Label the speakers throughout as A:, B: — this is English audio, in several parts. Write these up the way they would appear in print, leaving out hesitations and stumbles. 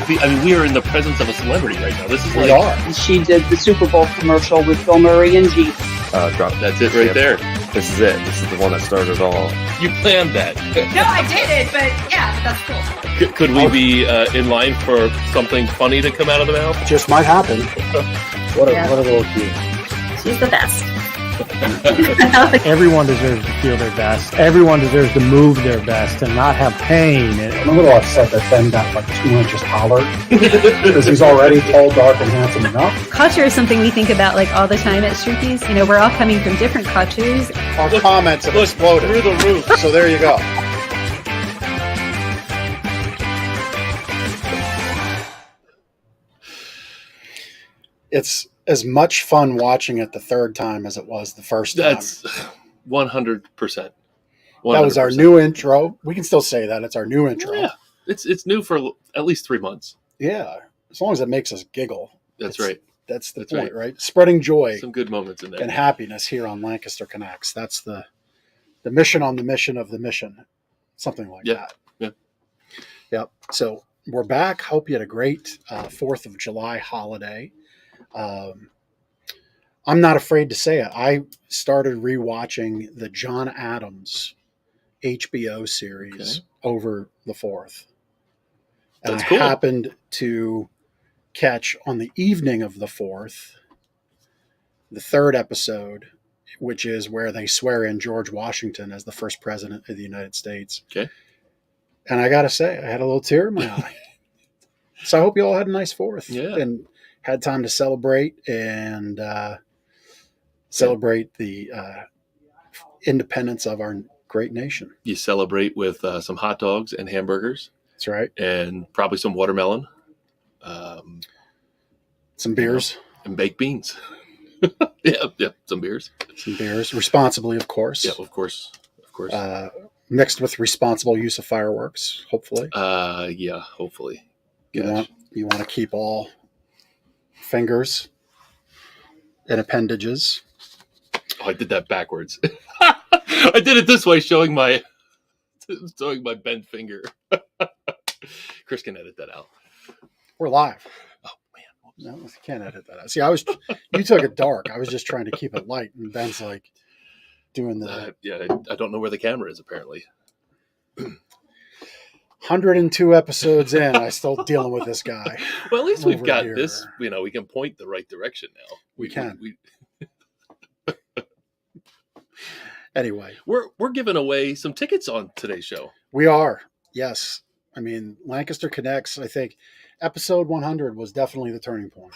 A: we are in the presence of a celebrity right now. This is
B: We are.
C: She did the Super Bowl commercial with Bill Murray and Jeep.
A: That's it right there.
B: This is it. This is the one that started it all.
A: You planned that.
D: No, I didn't, but yeah, that's cool.
A: Could we be in line for something funny to come out of the mouth?
B: Just might happen. What a little cute.
D: She's the best.
E: Everyone deserves to feel their best. Everyone deserves to move their best and not have pain.
B: I'm a little upset that Ben got like 2 inches taller because he's already tall, dark, and handsome enough.
F: Culture is something we think about like all the time at Strookies. You know, we're all coming from different cultures.
B: Our comments have exploded
A: through the roof.
B: So there you go. It's as much fun watching it the third time as it was the first time.
A: That's 100%.
B: That was our new intro. We can still say that. It's our new intro.
A: Yeah. It's new for at least 3 months.
B: Yeah. As long as it makes us giggle.
A: That's right.
B: That's the point, right? Spreading joy.
A: Some good moments in there.
B: And happiness here on Lancaster Connects. That's the mission on the mission of the mission. Something like that.
A: Yeah.
B: Yep. So we're back. Hope you had a great 4th of July holiday. I'm not afraid to say it. I started rewatching the John Adams HBO series over the 4th. And
A: That's
B: I
A: cool.
B: happened to catch on the evening of the 4th, the 3rd episode, which is where they swear in George Washington as the first president of the United States.
A: Okay.
B: And I got to say, I had a little tear in my eye. So I hope you all had a nice 4th.
A: Yeah.
B: And had time to celebrate and celebrate the independence of our great nation.
A: You celebrate with some hot dogs and hamburgers.
B: That's right.
A: And probably some watermelon.
B: Some beers.
A: And baked beans. Yeah, some beers.
B: Some beers. Responsibly, of course.
A: Yeah, of course.
B: Mixed with responsible use of fireworks, hopefully.
A: Yeah, hopefully.
B: You want to keep all fingers and appendages.
A: Oh, I did that backwards. I did it this way, showing my bent finger. Chris can edit that out.
B: We're live.
A: Oh man,
B: no, you can't edit that out. See, you took it dark. I was just trying to keep it light, and Ben's like doing the.
A: I don't know where the camera is. Apparently,
B: 102 episodes in, I still dealing with this guy.
A: Well, at least we've got
B: here.
A: this. We can point the right direction now.
B: We can. Anyway,
A: we're giving away some tickets on today's show.
B: We are. Yes. I mean, Lancaster Connects, I think episode 100 was definitely the turning point.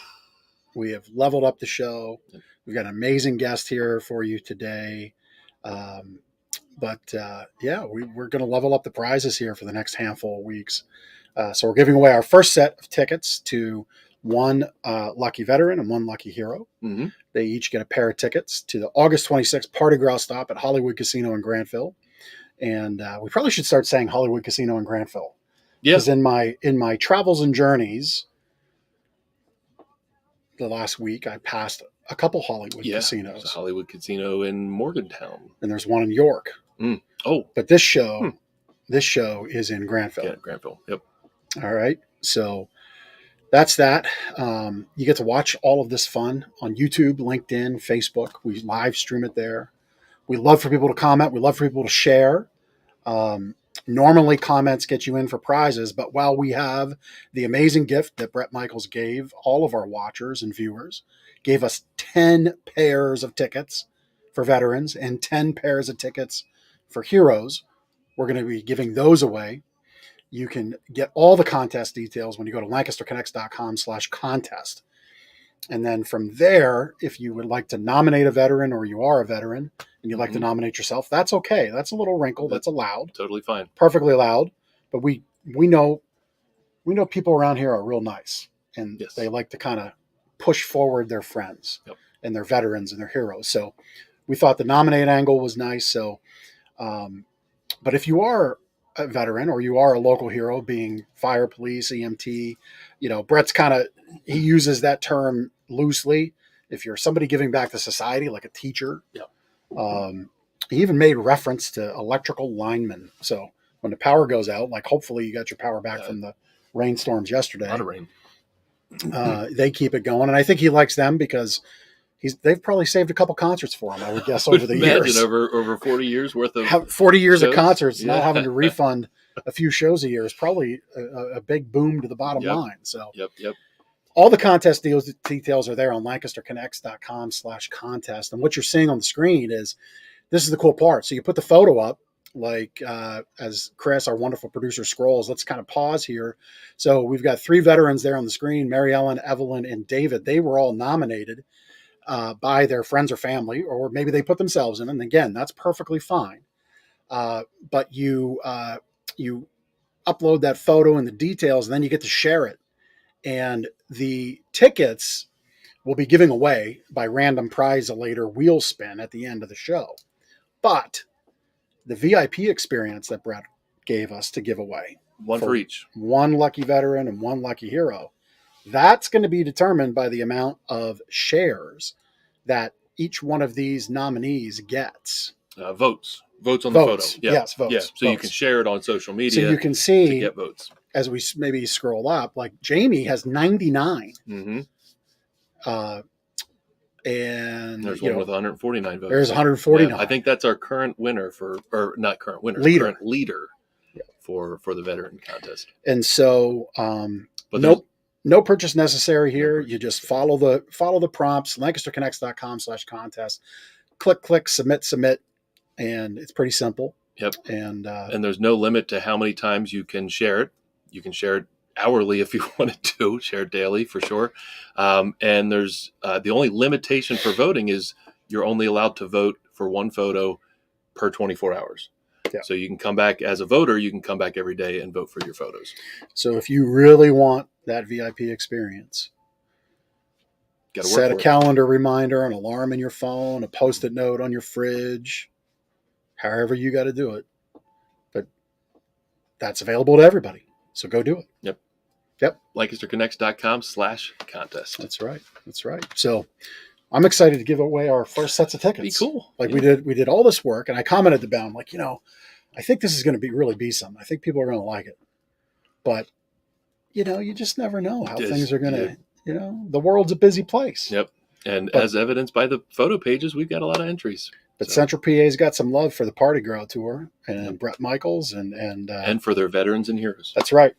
B: We have leveled up the show. We've got an amazing guest here for you today. But we're going to level up the prizes here for the next handful of weeks. So we're giving away our first set of tickets to one lucky veteran and one lucky hero.
A: Mm-hmm.
B: They each get a pair of tickets to the August 26th Party Growl Stop at Hollywood Casino in Granville. And we probably should start saying Hollywood Casino in Granville. Because in my travels and journeys, the last week I passed a couple Hollywood casinos.
A: There's a Hollywood Casino in Morgantown,
B: and there's one in York.
A: Mm. Oh,
B: but this show is in Granville.
A: Yeah, Granville. Yep.
B: All right, so that's that. You get to watch all of this fun on YouTube, LinkedIn, Facebook. We live stream it there. We love for people to comment. We love for people to share. Normally comments get you in for prizes, but while we have the amazing gift that Brett Michaels gave all of our watchers and viewers, gave us 10 pairs of tickets for veterans and 10 pairs of tickets for heroes, we're going to be giving those away. You can get all the contest details when you go to lancasterconnects.com/contest. And then from there, if you would like to nominate a veteran or you are a veteran and you'd like to nominate yourself, that's okay. That's a little wrinkle. That's allowed.
A: Totally fine.
B: Perfectly allowed. But we know people around here are real nice. And they like to kind of push forward their friends and their veterans and their heroes. So we thought the nominate angle was nice. So, but if you are a veteran or you are a local hero, being fire, police, EMT, Brett's he uses that term loosely. If you're somebody giving back to society, like a teacher, he even made reference to electrical linemen. So when the power goes out, like hopefully you got your power back from the rainstorms
A: A
B: yesterday.
A: lot of rain.
B: They keep it going, and I think he likes them because they've probably saved a couple concerts for him, I would guess, over the years.
A: Over 40 years worth of
B: 40 years
A: shows?
B: of concerts,
A: Yeah.
B: not having to refund a few shows a year is probably a big boom to the bottom
A: Yep.
B: line. So
A: Yep.
B: all the contest details are there on lancasterconnects.com/contest. And what you're seeing on the screen this is the cool part. So you put the photo up, like as Chris, our wonderful producer, scrolls. Let's kind of pause here. So we've got 3 veterans there on the screen: Mary Ellen, Evelyn, and David. They were all nominated by their friends or family, or maybe they put themselves in. And again, that's perfectly fine. But you upload that photo and the details, and then you get to share it. And the tickets will be giving away by random prize elator wheel spin at the end of the show. But the VIP experience that Brett gave us to give away,
A: One for each.
B: one lucky veteran and one lucky hero, that's going to be determined by the amount of shares that each one of these nominees gets.
A: Votes on
B: Votes.
A: the photo. Yeah.
B: Yes, votes.
A: Yeah. So you
B: Votes.
A: can share it on social media.
B: So you can
A: to
B: see,
A: get votes.
B: as we maybe scroll up, like Jamie has 99.
A: Mm-hmm.
B: And
A: There's one with 149 votes.
B: There's 149.
A: Yeah, I think that's our current winner or not current winner, current leader for the veteran contest.
B: And so,
A: But
B: no purchase necessary here. You just follow the prompts, lancasterconnects.com/contest. Click, submit, and it's pretty simple.
A: Yep.
B: And
A: there's no limit to how many times you can share it. You can share it hourly if you wanted to, share it daily for sure. And there's the only limitation for voting is you're only allowed to vote for one photo per 24 hours.
B: Yeah.
A: So you can come back as a voter, you can come back every day and vote for your photos.
B: So if you really want that VIP experience, set a calendar reminder, an alarm in your phone, a Post-it note on your fridge, however you got to do it. But that's available to everybody. So go do it.
A: Yep. LancasterConnects.com/contest.
B: That's right. So I'm excited to give away our first sets of tickets.
A: Be cool.
B: Like we did all this work, and I commented to Ben, I'm like, I think this is going to really be something. I think people are going to like it. But, you just never know how things are going to, the world's a busy place.
A: Yep. And as evidenced by the photo pages, we've got a lot of entries.
B: But Central PA's got some love for the Party Girl Tour and Brett Michaels and
A: for their veterans and heroes.
B: That's right.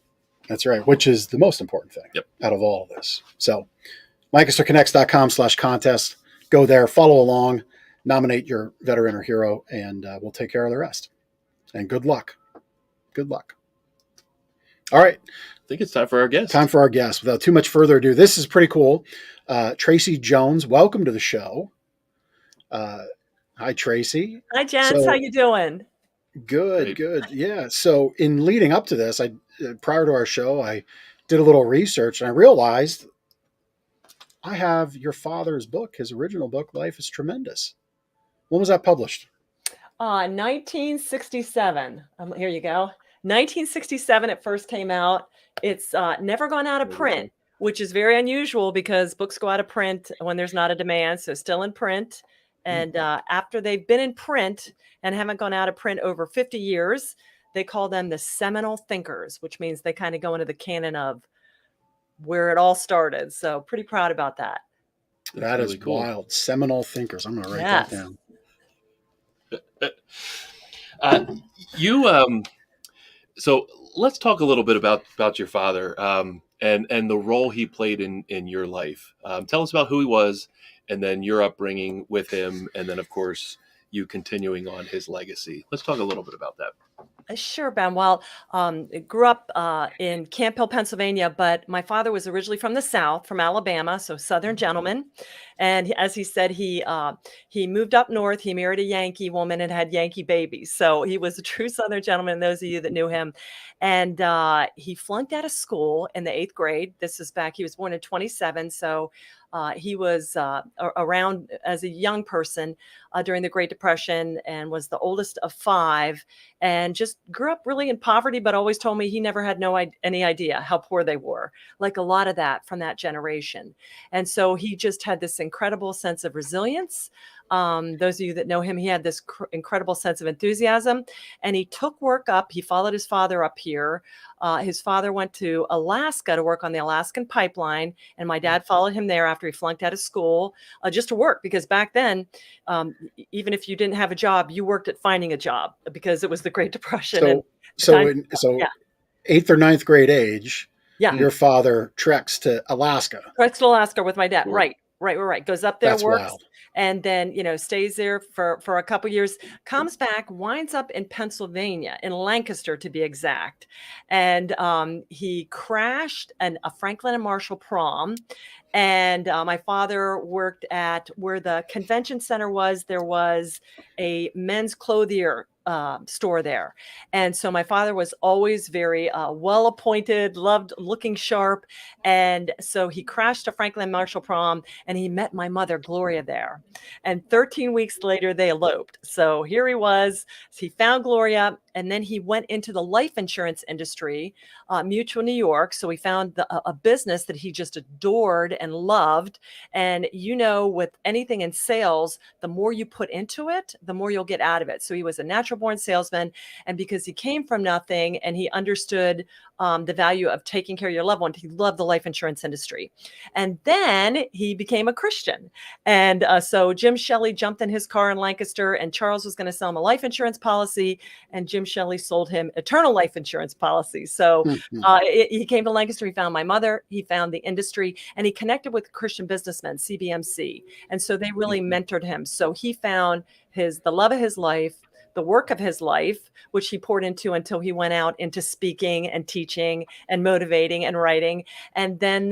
B: Which is the most important thing out of all of this. So LancasterConnects.com/contest. Go there, follow along, nominate your veteran or hero, and we'll take care of the rest. And good luck. All right.
A: I think it's time for our guest.
B: Without too much further ado, this is pretty cool. Tracey Jones, welcome to the show. Hi, Tracey.
G: Hi, Jens. How you doing?
B: Good. Yeah. So in leading up to this, prior to our show, I did a little research and I realized I have your father's book, his original book, Life is Tremendous. When was that published?
G: 1967. Here you go. 1967 it first came out. It's never gone out of print, which is very unusual because books go out of print when there's not a demand. So still in print. And after they've been in print and haven't gone out of print over 50 years, they call them the seminal thinkers, which means they kind of go into the canon of where it all started. So pretty proud about that.
B: That is cool. Wild. Seminal thinkers. I'm going to write that down.
A: So let's talk a little bit about your father and the role he played in your life. Tell us about who he was, and then your upbringing with him, and then, of course, you continuing on his legacy. Let's talk a little bit about that.
G: Sure, Ben. Well, I grew up in Camp Hill, Pennsylvania, but my father was originally from the South, from Alabama, so Southern gentleman. And as he said, he moved up north. He married a Yankee woman and had Yankee babies. So he was a true Southern gentleman, those of you that knew him. And he flunked out of school in the 8th grade. This is back, he was born in 27. So he was around as a young person during the Great Depression and was the oldest of 5 and just grew up really in poverty, but always told me he never had any idea how poor they were, like a lot of that from that generation. And so he just had this incredible sense of resilience, Those of you that know him, he had this incredible sense of enthusiasm, and he took work up. He followed his father up here. His father went to Alaska to work on the Alaskan pipeline, and my dad followed him there after he flunked out of school, just to work, because back then, even if you didn't have a job, you worked at finding a job because it was the Great Depression.
B: So 8th or 9th grade age,
G: yeah,
B: your father treks to Alaska.
G: Treks to Alaska with my dad.
A: Cool.
G: Right. Goes up there,
B: That's
G: works,
B: wild.
G: and then, stays there for a couple years, comes back, winds up in Pennsylvania, in Lancaster to be exact. And he crashed a Franklin and Marshall prom. And my father worked at where the convention center was. There was a men's clothier store there. And so my father was always very well appointed, loved looking sharp. And so he crashed a Franklin Marshall prom, and he met my mother, Gloria, there. And 13 weeks later, they eloped. So here he was. He found Gloria, and then he went into the life insurance industry, Mutual New York. So he found a business that he just adored and loved. And with anything in sales, the more you put into it, the more you'll get out of it. So he was a natural born salesman. And because he came from nothing and he understood the value of taking care of your loved one, he loved the life insurance industry. And then he became a Christian. And so Jim Shelley jumped in his car in Lancaster, and Charles was going to sell him a life insurance policy, and Jim Shelley sold him eternal life insurance policy. So he came to Lancaster, he found my mother, he found the industry, and he connected with Christian businessmen, CBMC. And so they really mentored him. So he found the love of his life, the work of his life, which he poured into until he went out into speaking and teaching and motivating and writing. And then,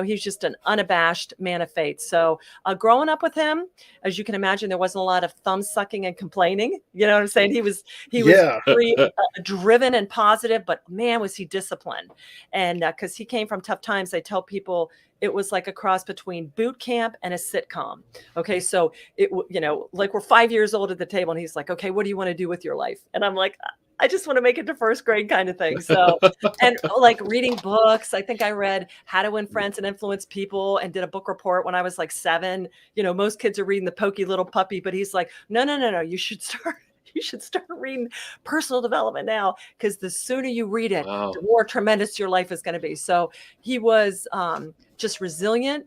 G: he's just an unabashed man of faith. So growing up with him, as you can imagine, there wasn't a lot of thumb sucking and complaining. You know what I'm saying? He was very driven and positive, but man, was he disciplined. And because he came from tough times, I tell people, it was like a cross between boot camp and a sitcom. Okay. So like we're 5 years old at the table, and he's like, okay, what do you want to do with your life? And I'm like, I just want to make it to first grade kind of thing. So, and like reading books, I think I read How to Win Friends and Influence People and did a book report when I was like 7. Most kids are reading The Pokey Little Puppy, but he's like, no, you should start reading personal development now, because the sooner you read it, the more tremendous your life is going to be. So he was just resilient.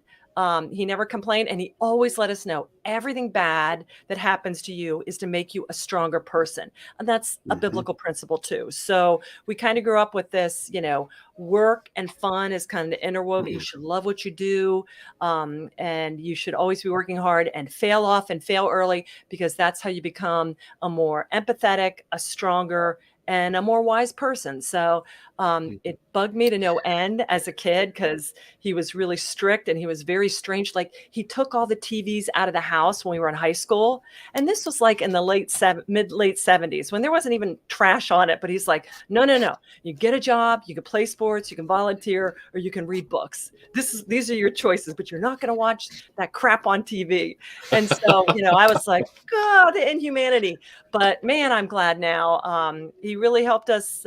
G: He never complained, and he always let us know everything bad that happens to you is to make you a stronger person. And that's a biblical principle too. So we kind of grew up with this, work and fun is kind of interwoven. You should love what you do. And you should always be working hard, and fail off and fail early, because that's how you become a more empathetic, a stronger, and a more wise person. So it bugged me to no end as a kid, because he was really strict and he was very strange. Like, he took all the TVs out of the house when we were in high school. And this was like in the late 70s, when there wasn't even trash on it. But he's like, no. You get a job, you can play sports, you can volunteer, or you can read books. These are your choices, but you're not going to watch that crap on TV. And so, I was like, God, the inhumanity. But man, I'm glad now. He really helped us.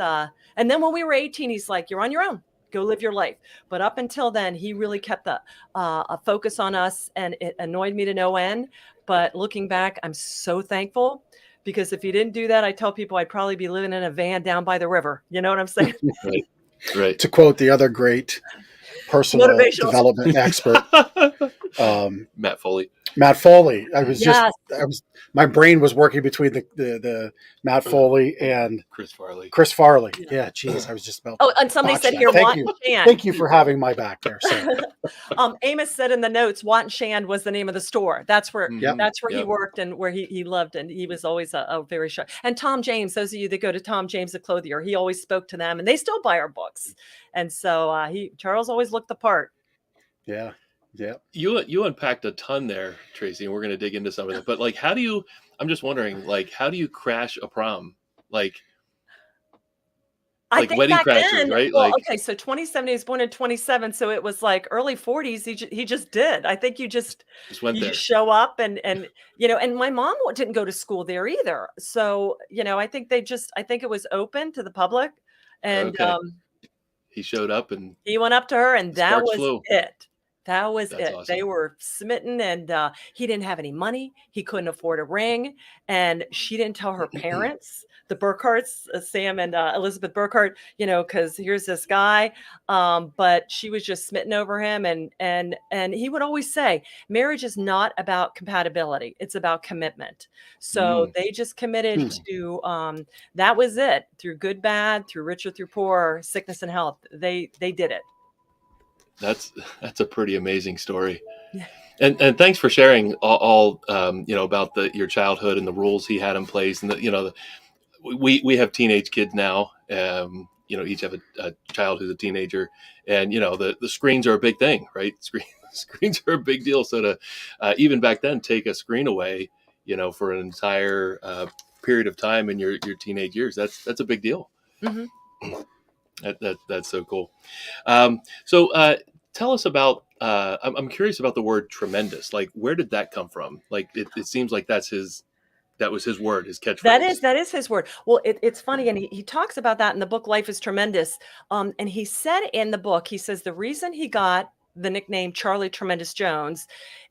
G: And then when we were 18, he's like, you're on your own. Go live your life. But up until then, he really kept a focus on us, and it annoyed me to no end. But looking back, I'm so thankful, because if he didn't do that, I tell people I'd probably be living in a van down by the river. You know what I'm saying?
B: Right. To quote the other great personal development expert,
A: Matt Foley.
B: My brain was working between the Matt Foley and
A: Chris
B: Farley. Yeah, geez, I was just about.
G: Oh, and somebody said here,
B: Thank
G: Watt
B: you.
G: and Shand.
B: Thank you for having my back there. So.
G: Amos said in the notes, Watt and Shand was the name of the store. That's where he worked, and where he loved, and he was always a very sharp. And Tom James, those of you that go to Tom James the clothier, he always spoke to them, and they still buy our books. And so Charles always looked the part.
B: Yeah. Yeah.
A: You unpacked a ton there, Tracey, and we're going to dig into some of it. But like, I'm just wondering, like, how do you crash a prom? Like wedding crashes, right?
G: Well, okay, so 27, he was born in 27, so it was like early 40s. He just did. I think you just show up, and and my mom didn't go to school there either. So I think it was open to the public, and
A: he showed up and
G: he went up to her, and that was it. That was
A: That's
G: it. They
A: awesome.
G: were smitten, and he didn't have any money. He couldn't afford a ring, and she didn't tell her parents, the Burkharts, Sam and Elizabeth Burkhart, because here's this guy. But she was just smitten over him, and he would always say, marriage is not about compatibility; it's about commitment. So
A: Mm,
G: they just committed
B: Hmm.
G: to that was it. Through good, bad, through rich or through poor, sickness and health, they did it.
A: that's a pretty amazing story. And thanks for sharing all about your childhood and the rules he had in place, and we have teenage kids now. Each have a child who's a teenager, and the screens are a big thing, right? Screens are a big deal. So to even back then take a screen away, for an entire period of time in your teenage years, that's a big deal.
G: Mhm.
A: That's so cool. So tell us about. I'm curious about the word tremendous. Like, where did that come from? Like, it seems like that was his word, his catchphrase.
G: That is his word. Well, it's funny, and he talks about that in the book Life is Tremendous. And he said in the book, he says the reason he got the nickname Charlie Tremendous Jones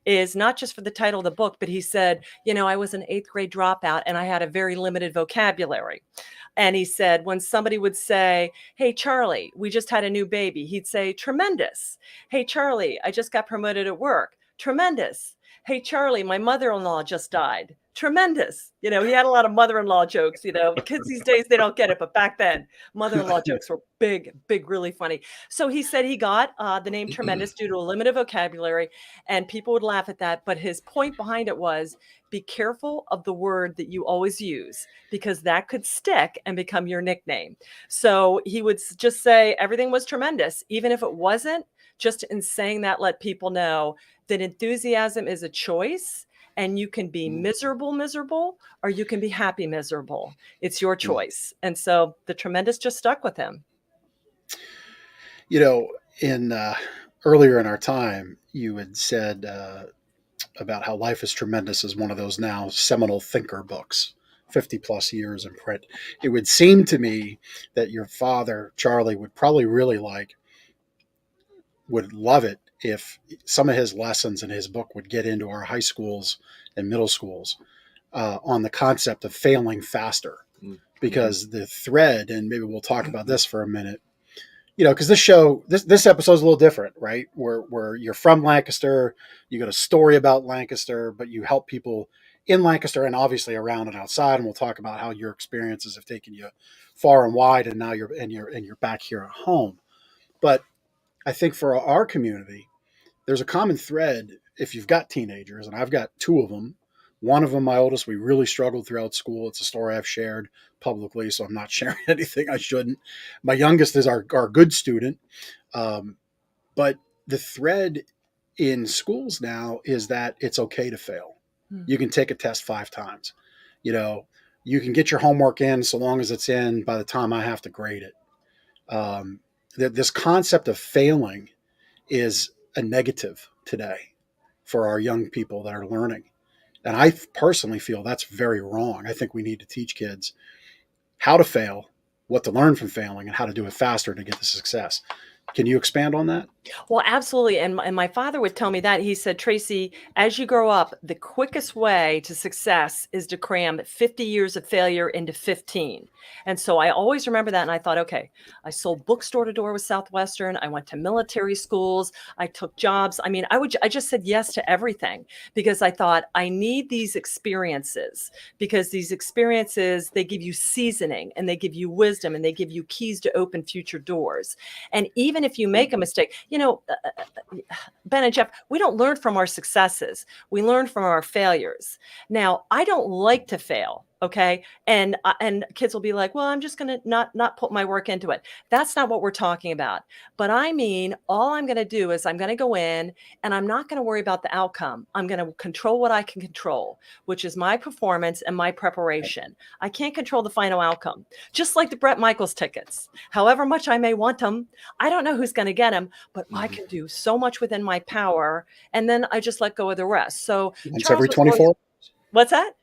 G: is not just for the title of the book, but he said, I was an 8th grade dropout and I had a very limited vocabulary. And he said, when somebody would say, "Hey, Charlie, we just had a new baby," he'd say, "Tremendous." "Hey, Charlie, I just got promoted at work." "Tremendous." "Hey, Charlie, my mother-in-law just died." "Tremendous." He had a lot of mother-in-law jokes. Kids these days, they don't get it. But back then, mother-in-law jokes were big, big, really funny. So he said he got the name Tremendous due to a limited vocabulary, and people would laugh at that. But his point behind it was, be careful of the word that you always use, because that could stick and become your nickname. So he would just say everything was tremendous, even if it wasn't. Just in saying that, let people know that enthusiasm is a choice, and you can be miserable, or you can be happy miserable. It's your choice. And so the tremendous just stuck with him.
B: In earlier in our time, you had said about how Life is Tremendous is one of those now seminal thinker books, 50 plus years in print. It would seem to me that your father, Charlie, would probably would love it if some of his lessons in his book would get into our high schools and middle schools on the concept of failing faster.
A: Mm-hmm.
B: Because the thread, and maybe we'll talk about this for a minute, because this episode is a little different, right? Where you're from Lancaster, you got a story about Lancaster, but you help people in Lancaster and obviously around and outside. And we'll talk about how your experiences have taken you far and wide, and now you're back here at home. But I think for our community, there's a common thread. If you've got teenagers, and I've got 2 of them. One of them, my oldest, we really struggled throughout school. It's a story I've shared publicly, so I'm not sharing anything I shouldn't. My youngest is our good student. But the thread in schools now is that it's okay to fail. You can take a test 5 times. You can get your homework in so long as it's in by the time I have to grade it. This concept of failing is a negative today for our young people that are learning. And I personally feel that's very wrong. I think we need to teach kids how to fail, what to learn from failing, and how to do it faster to get the success. Can you expand on that?
G: Well, absolutely. And my father would tell me that. He said, "Tracy, as you grow up, the quickest way to success is to cram 50 years of failure into 15. And so I always remember that. And I thought, okay, I sold books door to door with Southwestern. I went to military schools. I took jobs. I mean, I just said yes to everything, because I thought I need these experiences, because these experiences, they give you seasoning, and they give you wisdom, and they give you keys to open future doors. And even if you make a mistake, Ben and Jeff, we don't learn from our successes. We learn from our failures. Now, I don't like to fail. Okay. And kids will be like, "Well, I'm just going to not put my work into it." That's not what we're talking about. But I mean, all I'm going to do is I'm going to go in, and I'm not going to worry about the outcome. I'm going to control what I can control, which is my performance and my preparation. I can't control the final outcome. Just like the Bret Michaels tickets, however much I may want them, I don't know who's going to get them, but I can do so much within my power. And then I just let go of the rest. So
B: Once every 24?
G: What's that?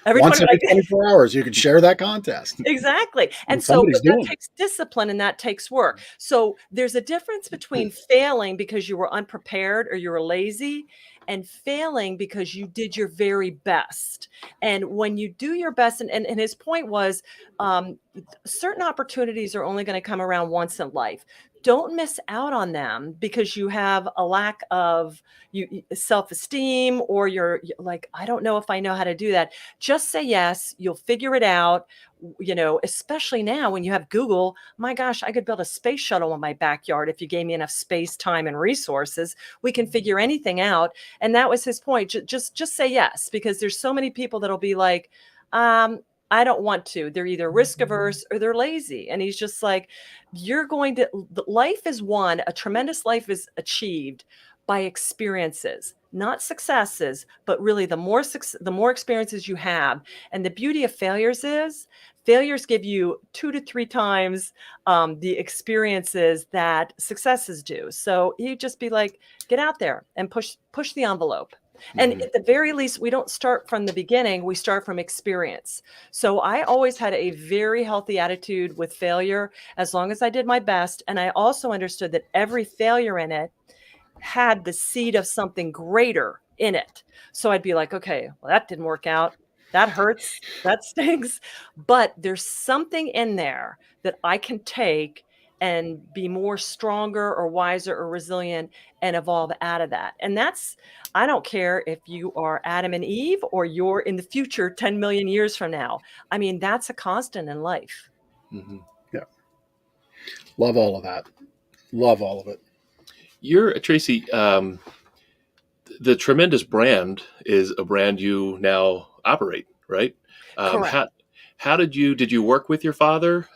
G: Every
B: Once
G: 20,
B: every
G: like,
B: 24 hours, you can share that contest.
G: exactly.
B: And
G: And so,
B: somebody's
G: but that
B: doing it.
G: takes discipline and that takes work. So there's a difference between failing because you were unprepared or you were lazy, and failing because you did your very best. And when you do your best, and his point was, um, certain opportunities are only going to come around once in life. Don't miss out on them because you have a lack of self-esteem, or you're like, I don't know if I know how to do that. Just say yes. You'll figure it out. Especially now when you have Google. My gosh, I could build a space shuttle in my backyard if you gave me enough space, time, and resources. We can figure anything out. And that was his point. Just say yes, because there's so many people that'll be like, I don't want to. They're either risk averse or they're lazy. And he's just like, life is won, a tremendous life is achieved by experiences, not successes, but really the more experiences you have. And the beauty of failures give you 2 to 3 times the experiences that successes do. So you just be like, get out there and push the envelope. And
A: Mhm.
G: at the very least, we don't start from the beginning, we start from experience. So I always had a very healthy attitude with failure, as long as I did my best. And I also understood that every failure in it had the seed of something greater in it. So I'd be like, okay, well, that didn't work out. That hurts. That stings. But there's something in there that I can take and be more stronger or wiser or resilient and evolve out of that. And I don't care if you are Adam and Eve or you're in the future 10 million years from now. I mean, that's a constant in life.
A: Mhm.
B: Yeah. Love all of that. Love all of it.
A: You're Tracy. The Tremendous brand is a brand you now operate, right? Um,
G: Correct.
A: how how did you work with your father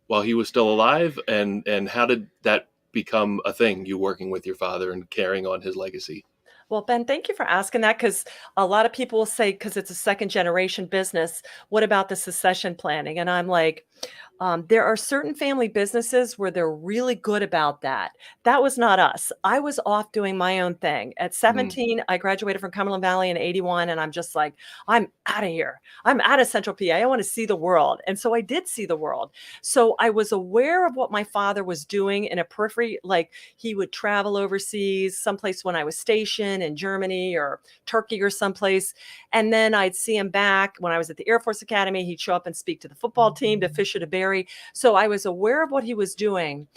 A: while he was still alive, and how did that become a thing? You working with your father and carrying on his legacy.
G: Well, Ben, thank you for asking that, because a lot of people will say, because it's a second generation business, what about the succession planning? And I'm like, there are certain family businesses where they're really good about that. That was not us. I was off doing my own thing. At
A: Mm,
G: 17, I graduated from Cumberland Valley in 81, and I'm just like, I'm out of here. I'm out of Central PA. I want to see the world. And so I did see the world. So I was aware of what my father was doing in a periphery, like he would travel overseas, someplace when I was stationed in Germany or Turkey or someplace. And then I'd see him back when I was at the Air Force Academy. He'd show up and speak to the football team, to fish or to berry. So I was aware of what he was doing,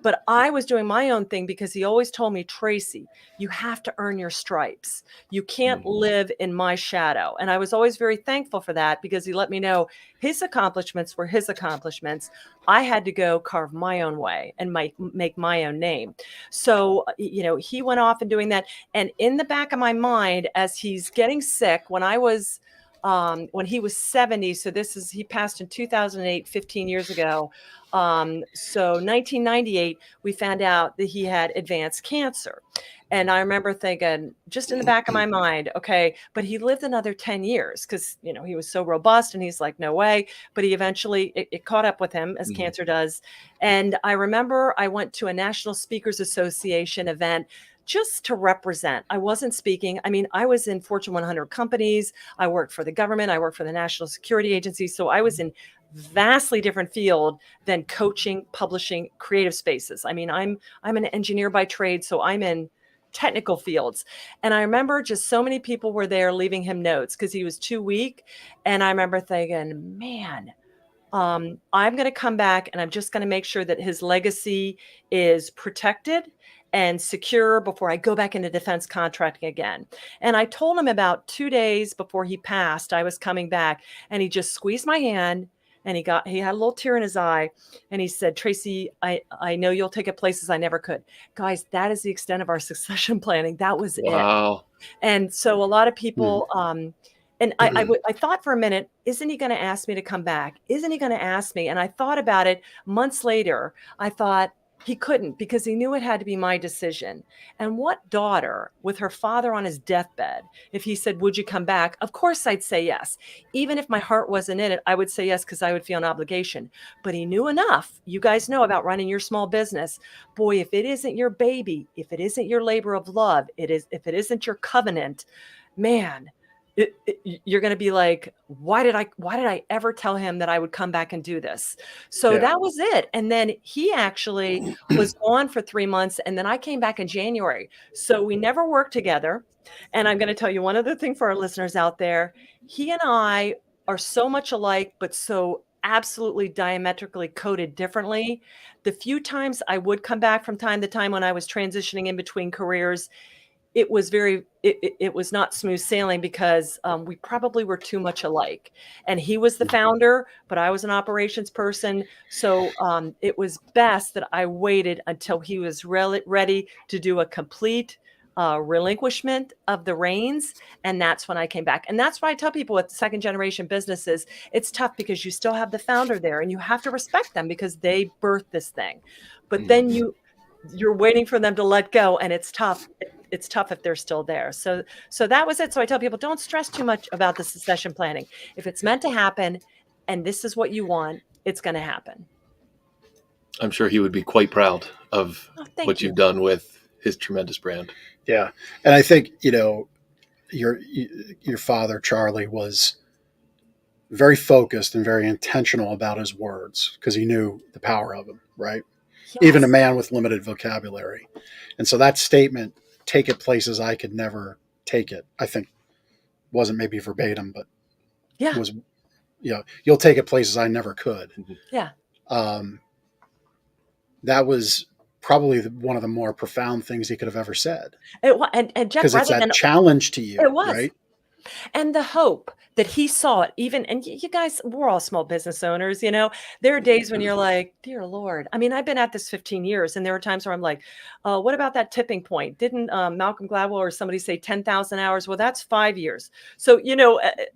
G: but I was doing my own thing because he always told me, Tracy, you have to earn your stripes. You can't
A: mhm,
G: live in my shadow. And I was always very thankful for that, because he let me know his accomplishments were his accomplishments. I had to go carve my own way and make my own name. So, he went off and doing that. And in the back of my mind, as he's getting sick, when he was 70, so he passed in 2008, 15 years ago. So 1998, we found out that he had advanced cancer. And I remember thinking, just in the back of my mind, okay, but he lived another 10 years because, he was so robust, and he's like, no way. But he eventually, it caught up with him, as
A: mhm.
G: cancer does. And I remember I went to a National Speakers Association event just to represent. I wasn't speaking. I mean, I was in Fortune 100 companies. I worked for the government. I worked for the National Security Agency. So I was in vastly different field than coaching, publishing, creative spaces. I mean, I'm an engineer by trade, so I'm in technical fields. And I remember just so many people were there leaving him notes because he was too weak. And I remember thinking, man, I'm going to come back and I'm just going to make sure that his legacy is protected and secure before I go back into defense contracting again. And I told him about 2 days before he passed, I was coming back, and he just squeezed my hand, and he had a little tear in his eye, and he said, Tracy, I know you'll take it places I never could. Guys, that is the extent of our succession planning. That was it.
A: Wow.
G: And so a lot of
B: Hmm.
G: people, and I thought for a minute, isn't he going to ask me to come back? Isn't he going to ask me? And I thought about it months later. I thought he couldn't, because he knew it had to be my decision. And what daughter with her father on his deathbed, if he said, would you come back? Of course I'd say yes. Even if my heart wasn't in it, I would say yes, because I would feel an obligation. But he knew enough. You guys know about running your small business. Boy, if it isn't your baby, if it isn't your labor of love, if it isn't your covenant, man, you're going to be like, why did I ever tell him that I would come back and do this? So
B: Yeah.
G: that was it. And then he actually was gone for 3 months, and then I came back in January. So we never worked together. And I'm going to tell you one other thing for our listeners out there. He and I are so much alike, but so absolutely diametrically coded differently. The few times I would come back from time to time when I was transitioning in between careers, it was it was not smooth sailing because we probably were too much alike. And he was the founder, but I was an operations person. So it was best that I waited until he was ready to do a complete relinquishment of the reins. And that's when I came back. And that's why I tell people with second generation businesses, it's tough because you still have the founder there and you have to respect them because they birthed this thing. But then you're waiting for them to let go, and it's tough. It's tough if they're still there. So that was it. So I tell people, don't stress too much about the succession planning. If it's meant to happen and this is what you want, it's going to happen.
A: I'm sure he would be quite proud of what
G: you.
A: you've done with his tremendous brand.
B: Yeah. And I think, your father, Charlie, was very focused and very intentional about his words because he knew the power of them, right?
G: Yes.
B: Even a man with limited vocabulary. And so that statement, take it places I could never take it, I think wasn't maybe verbatim, but was, you'll take it places I never could.
G: Yeah.
B: That was probably one of the more profound things he could have ever said.
G: And Jeff,
B: because it's that challenge to you,
G: it was.
B: Right?
G: And the hope that he saw it even, and you guys, we're all small business owners, there are days when you're like, dear Lord, I mean, I've been at this 15 years and there are times where I'm like, what about that tipping point? Didn't Malcolm Gladwell or somebody say 10,000 hours? Well, that's 5 years. So,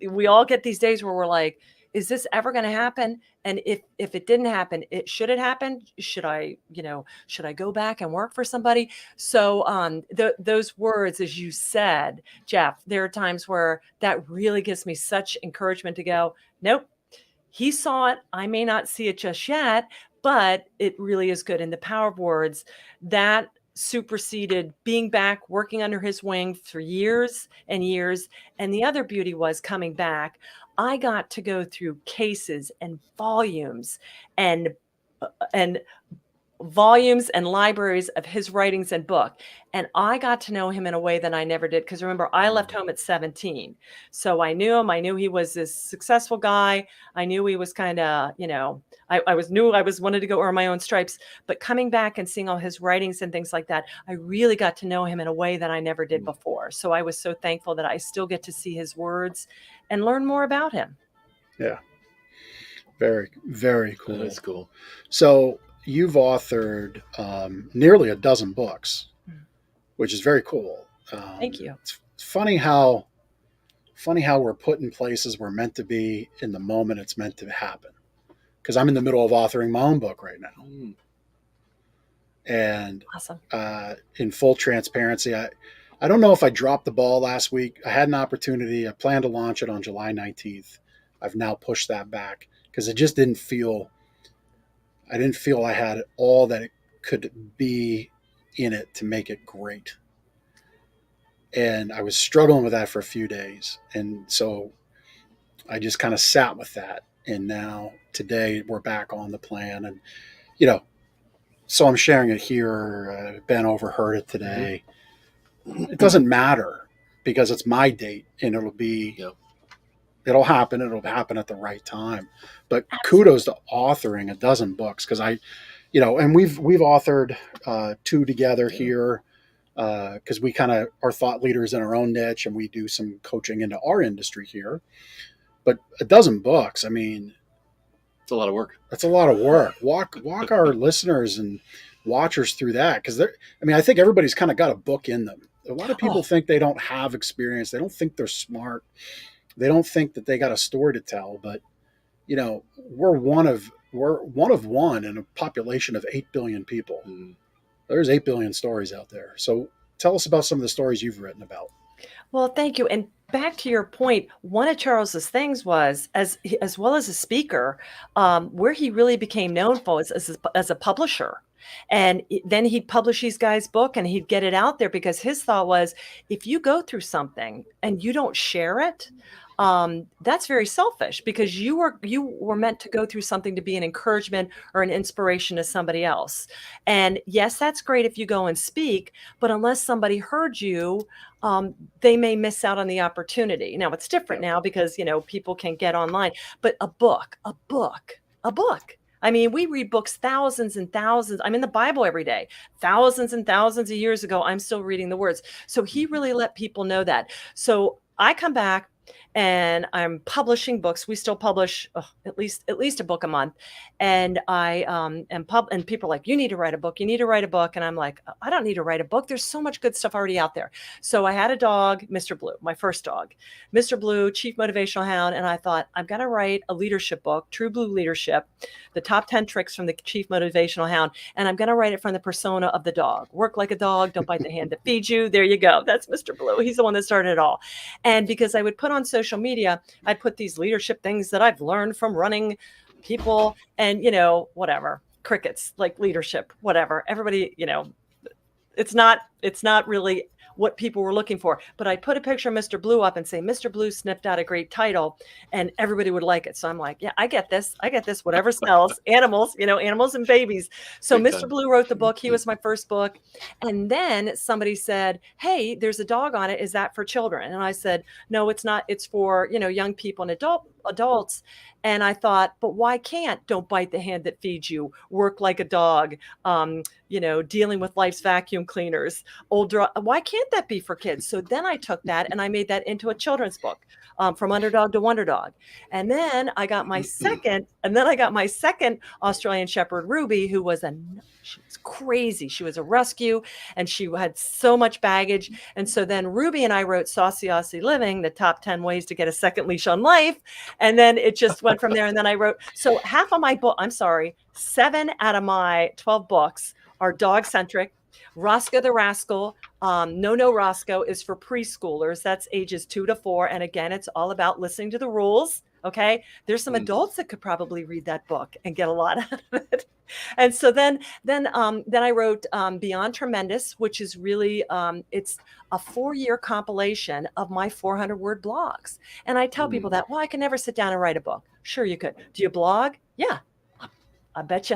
G: we all get these days where we're like, is this ever going to happen? And if it didn't happen, should it happen? Should I go back and work for somebody? So those words, as you said, Jeff, there are times where that really gives me such encouragement to go, nope, he saw it. I may not see it just yet, but it really is good. And the power of words, that superseded being back, working under his wing for years and years. And the other beauty was coming back, I got to go through cases and volumes and volumes and libraries of his writings and book. And I got to know him in a way that I never did. Because remember, I left home at 17. So I knew him. I knew he was this successful guy. I knew he was kind of, I wanted to go earn my own stripes. But coming back and seeing all his writings and things like that, I really got to know him in a way that I never did before. So I was so thankful that I still get to see his words and learn more about him.
B: Yeah. Very, very cool.
A: That's cool.
B: So you've authored nearly a dozen books, which is very cool.
G: Thank you.
B: It's funny how we're put in places we're meant to be in the moment it's meant to happen. Because I'm in the middle of authoring my own book right now. And
G: awesome.
B: In full transparency, I don't know if I dropped the ball last week. I had an opportunity. I planned to launch it on July 19th. I've now pushed that back because it just didn't feel I had all that it could be in it to make it great. And I was struggling with that for a few days. And so I just kind of sat with that. And now today we're back on the plan. And, so I'm sharing it here. Ben overheard it today. It doesn't matter because it's my date and it'll happen. It'll happen at the right time. But kudos to authoring a dozen books because and we've authored 2 together here because we kind of are thought leaders in our own niche and we do some coaching into our industry here. But a dozen books, I mean,
A: it's a lot of work.
B: That's a lot of work. Walk our listeners and watchers through that because I think everybody's kind of got a book in them. A lot of people think they don't have experience. They don't think they're smart. They don't think that they got a story to tell. But we're one of one in a population of 8 billion people. There's 8 billion stories out there. So tell us about some of the stories you've written about.
G: Well, thank you. And back to your point, one of Charles's things was, as well as a speaker, where he really became known for as a publisher. And then he'd publish these guys' book and he'd get it out there, because his thought was, if you go through something and you don't share it, that's very selfish, because you were meant to go through something to be an encouragement or an inspiration to somebody else. And yes, that's great if you go and speak, but unless somebody heard you, they may miss out on the opportunity. Now it's different now because, people can get online, but a book. I mean, we read books thousands and thousands. I'm in the Bible every day. Thousands and thousands of years ago, I'm still reading the words. So he really let people know that. So I come back and I'm publishing books. We still publish at least a book a month. And I and people are like, you need to write a book. You need to write a book. And I'm like, I don't need to write a book. There's so much good stuff already out there. So I had a dog, Mr. Blue, my first dog, Mr. Blue, Chief Motivational Hound. And I thought, I've got to write a leadership book, True Blue Leadership, the top 10 tricks from the Chief Motivational Hound. And I'm going to write it from the persona of the dog. Work like a dog. Don't bite the hand that feeds you. There you go. That's Mr. Blue. He's the one that started it all. And because I would put on social media, I'd put these leadership things that I've learned from running people and, whatever, crickets, like leadership, whatever. Everybody, it's not really what people were looking for. But I'd put a picture of Mr. Blue up and say, Mr. Blue snipped out a great title, and everybody would like it. So I'm like, yeah, I get this, whatever sells. Animals, animals and babies. So Mr. Blue wrote the book. He was my first book. And then somebody said, hey, there's a dog on it. Is that for children? And I said, no, it's not. It's for, young people and adults. And I thought, but why can't Don't Bite the Hand That Feeds You, Work Like a Dog, dealing with life's vacuum cleaners, why can't that be for kids? So then I took that and I made that into a children's book, From Underdog to Wonder Dog. And then I got my second Australian Shepherd, Ruby, who was she was crazy. She was a rescue and she had so much baggage. And so then Ruby and I wrote Saucy Aussie Living, the top 10 ways to get a second leash on life. And then it just went from there. And then I wrote, so half of my book, 7 out of my 12 books are dog centric. Roscoe the Rascal, No Roscoe, is for preschoolers. That's ages 2 to 4. And again, it's all about listening to the rules. Okay. There's some adults that could probably read that book and get a lot out of it. And so then I wrote Beyond Tremendous, which is really, it's a 4-year compilation of my 400-word blogs. And I tell people that, well, I can never sit down and write a book. Sure, you could. Do you blog? Yeah. I bet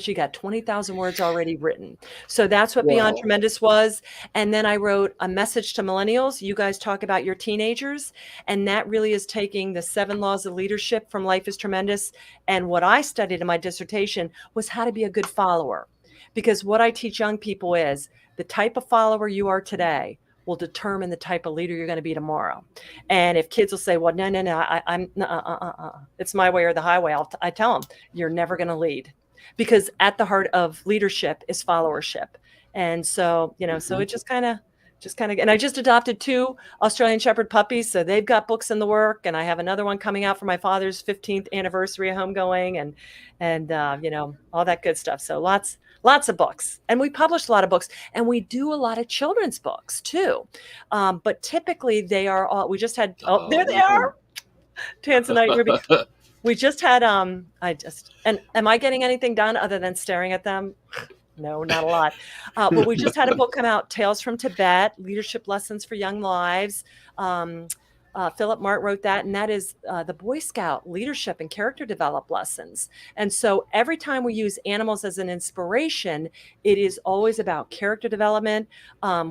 G: you got 20,000 words already written. So that's what Beyond Tremendous was. And then I wrote A Message to Millennials. You guys talk about your teenagers. And that really is taking the 7 laws of leadership from Life is Tremendous. And what I studied in my dissertation was how to be a good follower. Because what I teach young people is the type of follower you are today will determine the type of leader you're going to be tomorrow. And if kids will say, well, no, it's my way or the highway, I tell them, you're never going to lead, because at the heart of leadership is followership. And so, so it just kind of, and I just adopted 2 Australian Shepherd puppies. So they've got books in the work, and I have another one coming out for my father's 15th anniversary of homegoing and all that good stuff. So lots of books, and we publish a lot of books, and we do a lot of children's books too. But typically they are all, we just had, there they are. Tanzanite, Ruby. We just had, and am I getting anything done other than staring at them? No, not a lot. But we just had a book come out, Tales from Tibet, Leadership Lessons for Young Lives. Philip Mart wrote that, and that is the Boy Scout leadership and character develop lessons. And so every time we use animals as an inspiration, it is always about character development.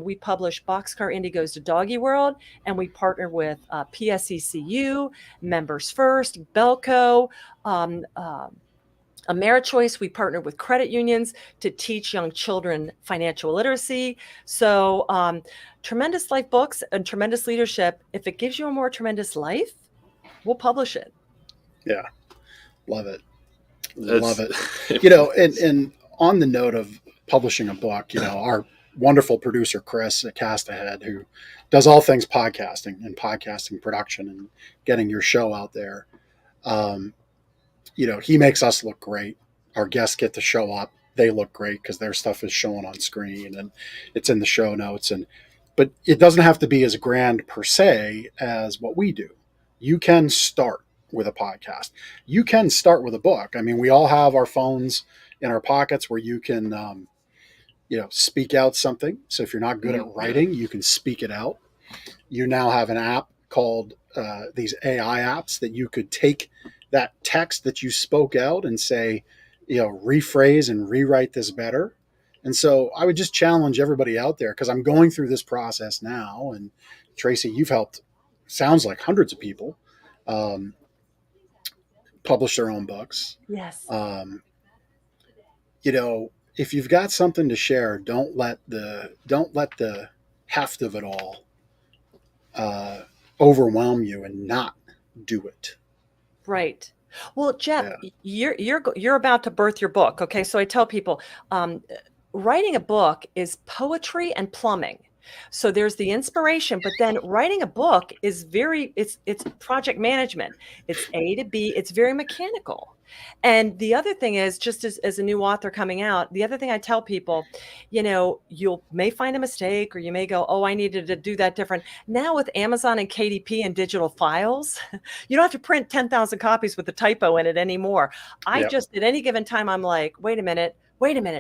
G: We publish Boxcar Indigo's to Doggy World, and we partner with PSECU, Members First, Belco, AmeriChoice. We partnered with credit unions to teach young children financial literacy. So Tremendous Life Books and Tremendous Leadership, if it gives you a more tremendous life, we'll publish it.
B: Yeah. Love it. Love it. And on the note of publishing a book, our wonderful producer, Chris at Cast Ahead, who does all things podcasting and podcasting production and getting your show out there. He makes us look great. Our guests get to show up. They look great because their stuff is shown on screen and it's in the show notes. But it doesn't have to be as grand per se as what we do. You can start with a podcast. You can start with a book. I mean, we all have our phones in our pockets where you can, speak out something. So if you're not good at writing, you can speak it out. You now have an app called these AI apps that you could take that text that you spoke out and say, rephrase and rewrite this better. And so I would just challenge everybody out there, because I'm going through this process now. And Tracey, you've helped, sounds like, hundreds of people um, publish their own books.
G: Yes.
B: If you've got something to share, don't let the heft of it all overwhelm you and not do it.
G: Right. Well, Jeff, you're about to birth your book. Okay. So I tell people, writing a book is poetry and plumbing. So there's the inspiration, but then writing a book is it's project management. It's A to B. It's very mechanical. And the other thing is, just as a new author coming out, the other thing I tell people, you may find a mistake, or you may go, oh, I needed to do that different. Now with Amazon and KDP and digital files, you don't have to print 10,000 copies with a typo in it anymore. I just, at any given time, I'm like, wait a minute,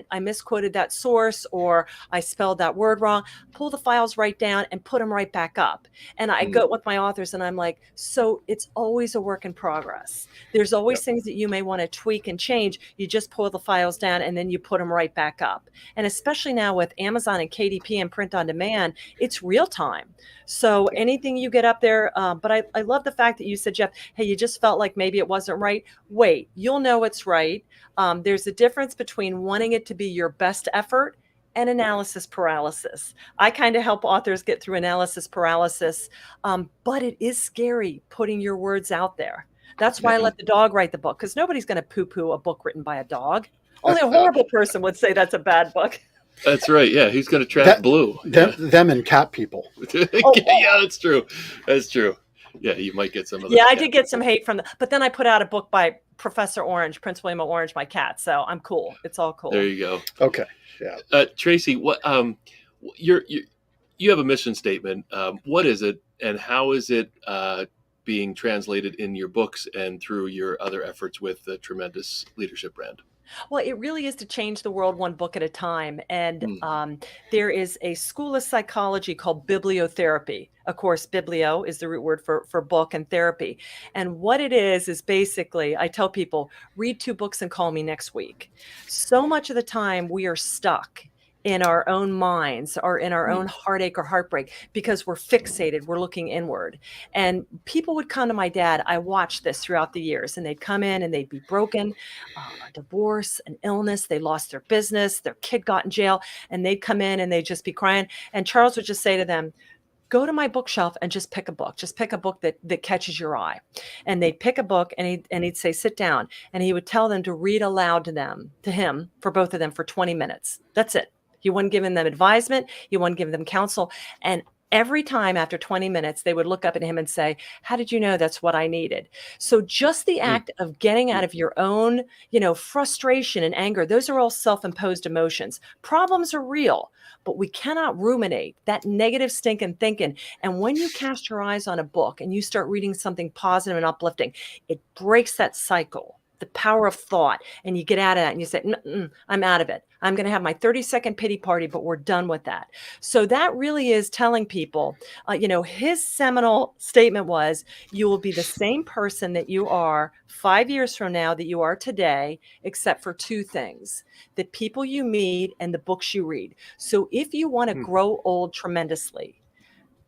G: I misquoted that source, or I spelled that word wrong. Pull the files right down and put them right back up. And I go with my authors and I'm like, so it's always a work in progress. There's always things that you may want to tweak and change. You just pull the files down and then you put them right back up. And especially now with Amazon and KDP and print on demand, it's real time. So anything you get up there, but I love the fact that you said, Jeff, hey, you just felt like maybe it wasn't right. Wait, you'll know it's right. There's a difference between wanting it to be your best effort and analysis paralysis. I kind of help authors get through analysis paralysis, but it is scary putting your words out there. That's why I let the dog write the book, because nobody's going to poo-poo a book written by a dog. Only a horrible person would say that's a bad book.
A: That's right. Yeah, he's going to trap Blue.
B: Them and cat people.
A: Yeah, that's true. That's true. Yeah, you might get some of that.
G: Yeah, I did get some hate but then I put out a book by Professor Orange, Prince William Orange, my cat. So I'm cool. It's all cool.
A: There you go.
B: Okay. Yeah.
A: Tracey, what you have a mission statement. What is it, and how is it being translated in your books and through your other efforts with the Tremendous Leadership brand?
G: Well, it really is to change the world one book at a time. And there is a school of psychology called bibliotherapy. Of course, biblio is the root word for book, and therapy. And what it is basically, I tell people, read 2 books and call me next week. So much of the time we are stuck in our own minds or in our own heartache or heartbreak because we're fixated, we're looking inward. And people would come to my dad. I watched this throughout the years, and they'd come in and they'd be broken, a divorce, an illness, they lost their business, their kid got in jail, and they'd come in and they'd just be crying. And Charles would just say to them, go to my bookshelf and just pick a book. Just pick a book that catches your eye. And they'd pick a book, and he'd say, sit down. And he would tell them to read aloud to him, for both of them, for 20 minutes. That's it. He wasn't giving them advisement. He wasn't giving them counsel. And every time after 20 minutes, they would look up at him and say, how did you know that's what I needed? So just the act of getting out of your own, frustration and anger, those are all self-imposed emotions. Problems are real, but we cannot ruminate that negative stinking thinking. And when you cast your eyes on a book and you start reading something positive and uplifting, it breaks that cycle, the power of thought, and you get out of that and you say, I'm out of it. I'm going to have my 30-second pity party, but we're done with that. So that really is telling people, his seminal statement was, you will be the same person that you are 5 years from now that you are today, except for 2 things: the people you meet and the books you read. So if you want to grow old tremendously,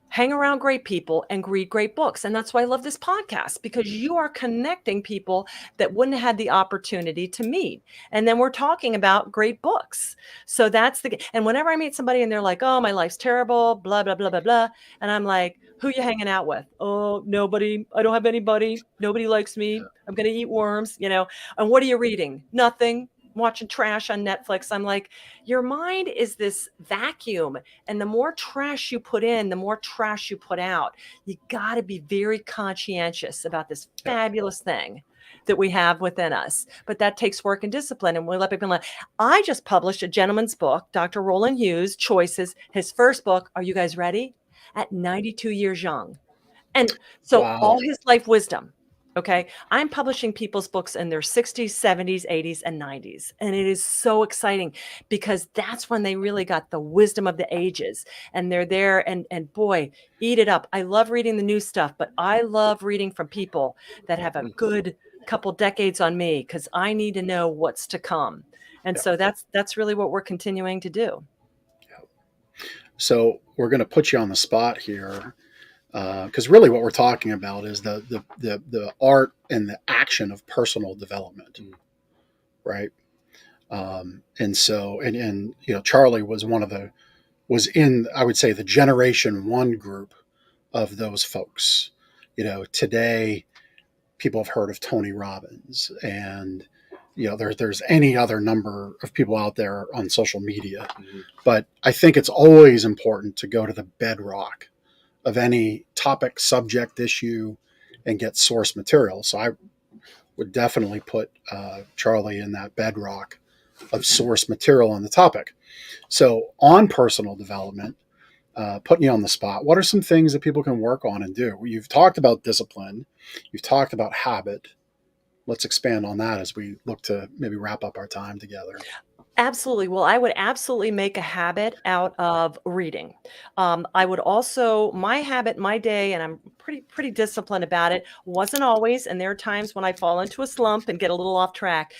G: hang around great people and read great books. And that's why I love this podcast, because you are connecting people that wouldn't have had the opportunity to meet. And then we're talking about great books. So and whenever I meet somebody and they're like, oh, my life's terrible, blah, blah, blah, blah, blah. And I'm like, who you hanging out with? Oh, nobody. I don't have anybody. Nobody likes me. I'm going to eat worms, And what are you reading? Nothing. Watching trash on Netflix. I'm like, your mind is this vacuum, and the more trash you put in, the more trash you put out. You got to be very conscientious about this fabulous thing that we have within us. But that takes work and discipline, and we let people know. I just published a gentleman's book, Dr. Roland Hughes, Choices, his first book. Are you guys ready? At 92 years young. And so all his life wisdom. Okay. I'm publishing people's books in their 60s, 70s, 80s, and 90s. And it is so exciting because that's when they really got the wisdom of the ages and they're there and boy, eat it up. I love reading the new stuff, but I love reading from people that have a good couple decades on me because I need to know what's to come. And
B: Yeah.
G: so that's really what we're continuing to do.
B: So we're going to put you on the spot here, because really what we're talking about is the art and the action of personal development, right? And so and Charlie was was in, I would say, the generation one group of those folks. Today people have heard of Tony Robbins, and there's any other number of people out there on social media. But I think it's always important to go to the bedrock of any topic, subject, issue, and get source material. So I would definitely put Charlie in that bedrock of source material on the topic. So on personal development, putting you on the spot, what are some things that people can work on and do? You've talked about discipline. You've talked about habit. Let's expand on that as we look to maybe wrap up our time together.
G: Absolutely. Well, I would absolutely make a habit out of reading. I would also, my habit, my day, and I'm pretty disciplined about it. Wasn't always, and there are times when I fall into a slump and get a little off track.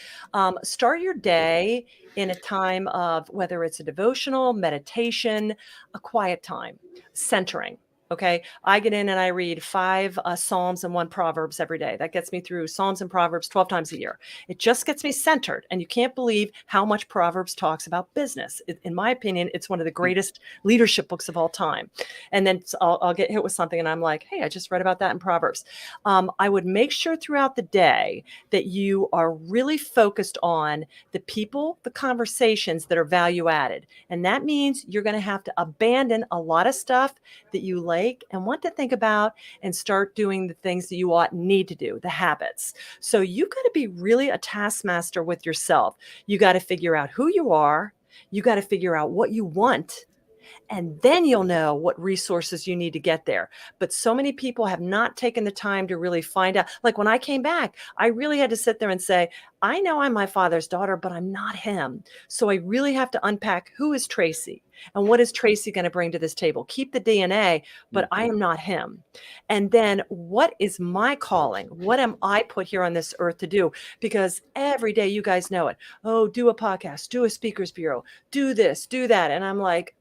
G: Start your day in a time of whether it's a devotional, meditation, a quiet time, centering. Okay. I get in and I read 5 Psalms and 1 Proverbs every day. That gets me through Psalms and Proverbs 12 times a year. It just gets me centered. And you can't believe how much Proverbs talks about business. In my opinion, it's one of the greatest leadership books of all time. And then I'll get hit with something and I'm like, hey, I just read about that in Proverbs. I would make sure throughout the day that you are really focused on the people, the conversations that are value added. And that means you're going to have to abandon a lot of stuff that you like and want to think about and start doing the things that you need to do, the habits. So you got to be really a taskmaster with yourself. You got to figure out who you are. You got to figure out what you want. And then you'll know what resources you need to get there. But so many people have not taken the time to really find out. Like when I came back, I really had to sit there and say, I know I'm my father's daughter, but I'm not him. So I really have to unpack who is Tracey and what is Tracey going to bring to this table? Keep the DNA, but I am not him. And then what is my calling? What am I put here on this earth to do? Because every day, you guys know it. Oh, do a podcast, do a speakers bureau, do this, do that. And I'm like,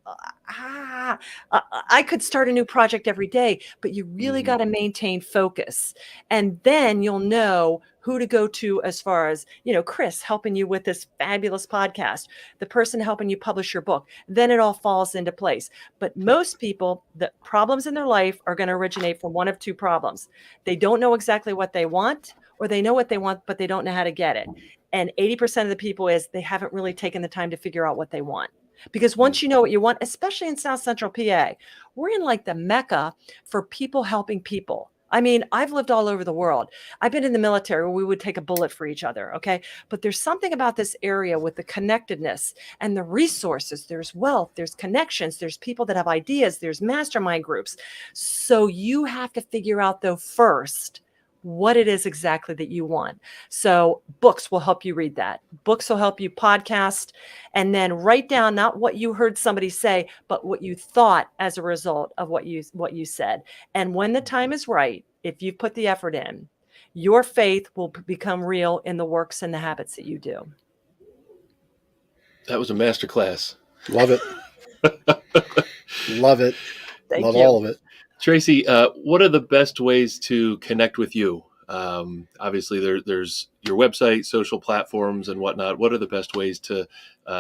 G: I could start a new project every day, but you really got to maintain focus. And then you'll know who to go to as far as, Chris helping you with this fabulous podcast, the person helping you publish your book. Then it all falls into place. But most people, the problems in their life are going to originate from one of 2 problems. They don't know exactly what they want, or they know what they want, but they don't know how to get it. And 80% of the people is they haven't really taken the time to figure out what they want. Because once you know what you want, especially in South Central PA, we're in like the mecca for people helping people. I mean, I've lived all over the world. I've been in the military where we would take a bullet for each other. Okay. But there's something about this area with the connectedness and the resources. There's wealth, there's connections, there's people that have ideas, there's mastermind groups. So you have to figure out though first what it is exactly that you want. So books will help you read that. Books will help you podcast, and then write down not what you heard somebody say, but what you thought as a result of what you said. And when the time is right, if you put the effort in, your faith will become real in the works and the habits that you do.
A: That was a masterclass.
B: Love it. Love it.
G: Thank
B: Love
G: you.
B: all of it.
A: Tracey, what are the best ways to connect with you? Obviously, there's your website, social platforms, and whatnot. What are the best ways to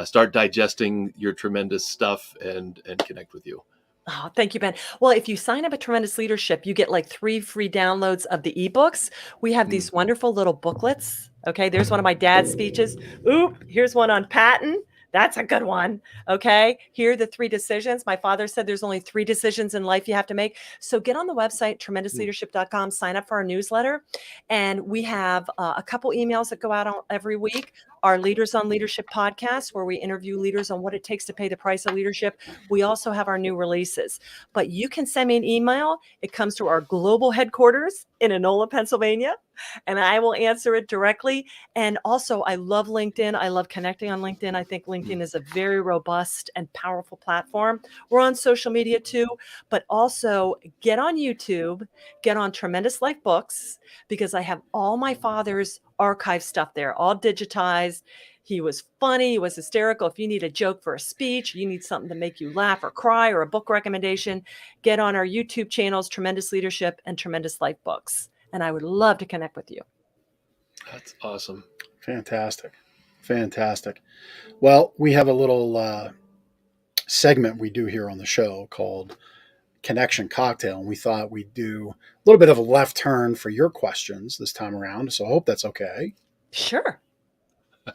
A: start digesting your tremendous stuff and connect with you?
G: Oh, thank you, Ben. Well, if you sign up at Tremendous Leadership, you get like 3 free downloads of the ebooks. We have these wonderful little booklets. Okay, there's one of my dad's speeches. Oop, here's one on Patton. That's a good one. Okay. Here are the 3 decisions. My father said there's only 3 decisions in life you have to make. So get on the website, tremendousleadership.com, sign up for our newsletter. And we have a couple emails that go out every week. our Leaders on Leadership podcast, where we interview leaders on what it takes to pay the price of leadership. We also have our new releases. But you can send me an email. It comes to our global headquarters in Enola, Pennsylvania, and I will answer it directly. And also, I love LinkedIn. I love connecting on LinkedIn. I think LinkedIn is a very robust and powerful platform. We're on social media too, but also get on YouTube, get on Tremendous Life Books, because I have all my father's archive stuff there, all digitized. He was funny. He was hysterical. If you need a joke for a speech, you need something to make you laugh or cry, or a book recommendation, get on our YouTube channels, Tremendous Leadership and Tremendous Life Books. And I would love to connect with you.
A: That's awesome.
B: Fantastic. Fantastic. Well, we have a little segment we do here on the show called Connection Cocktail, and we thought we'd do a little bit of a left turn for your questions this time around. So I hope that's okay.
G: Sure.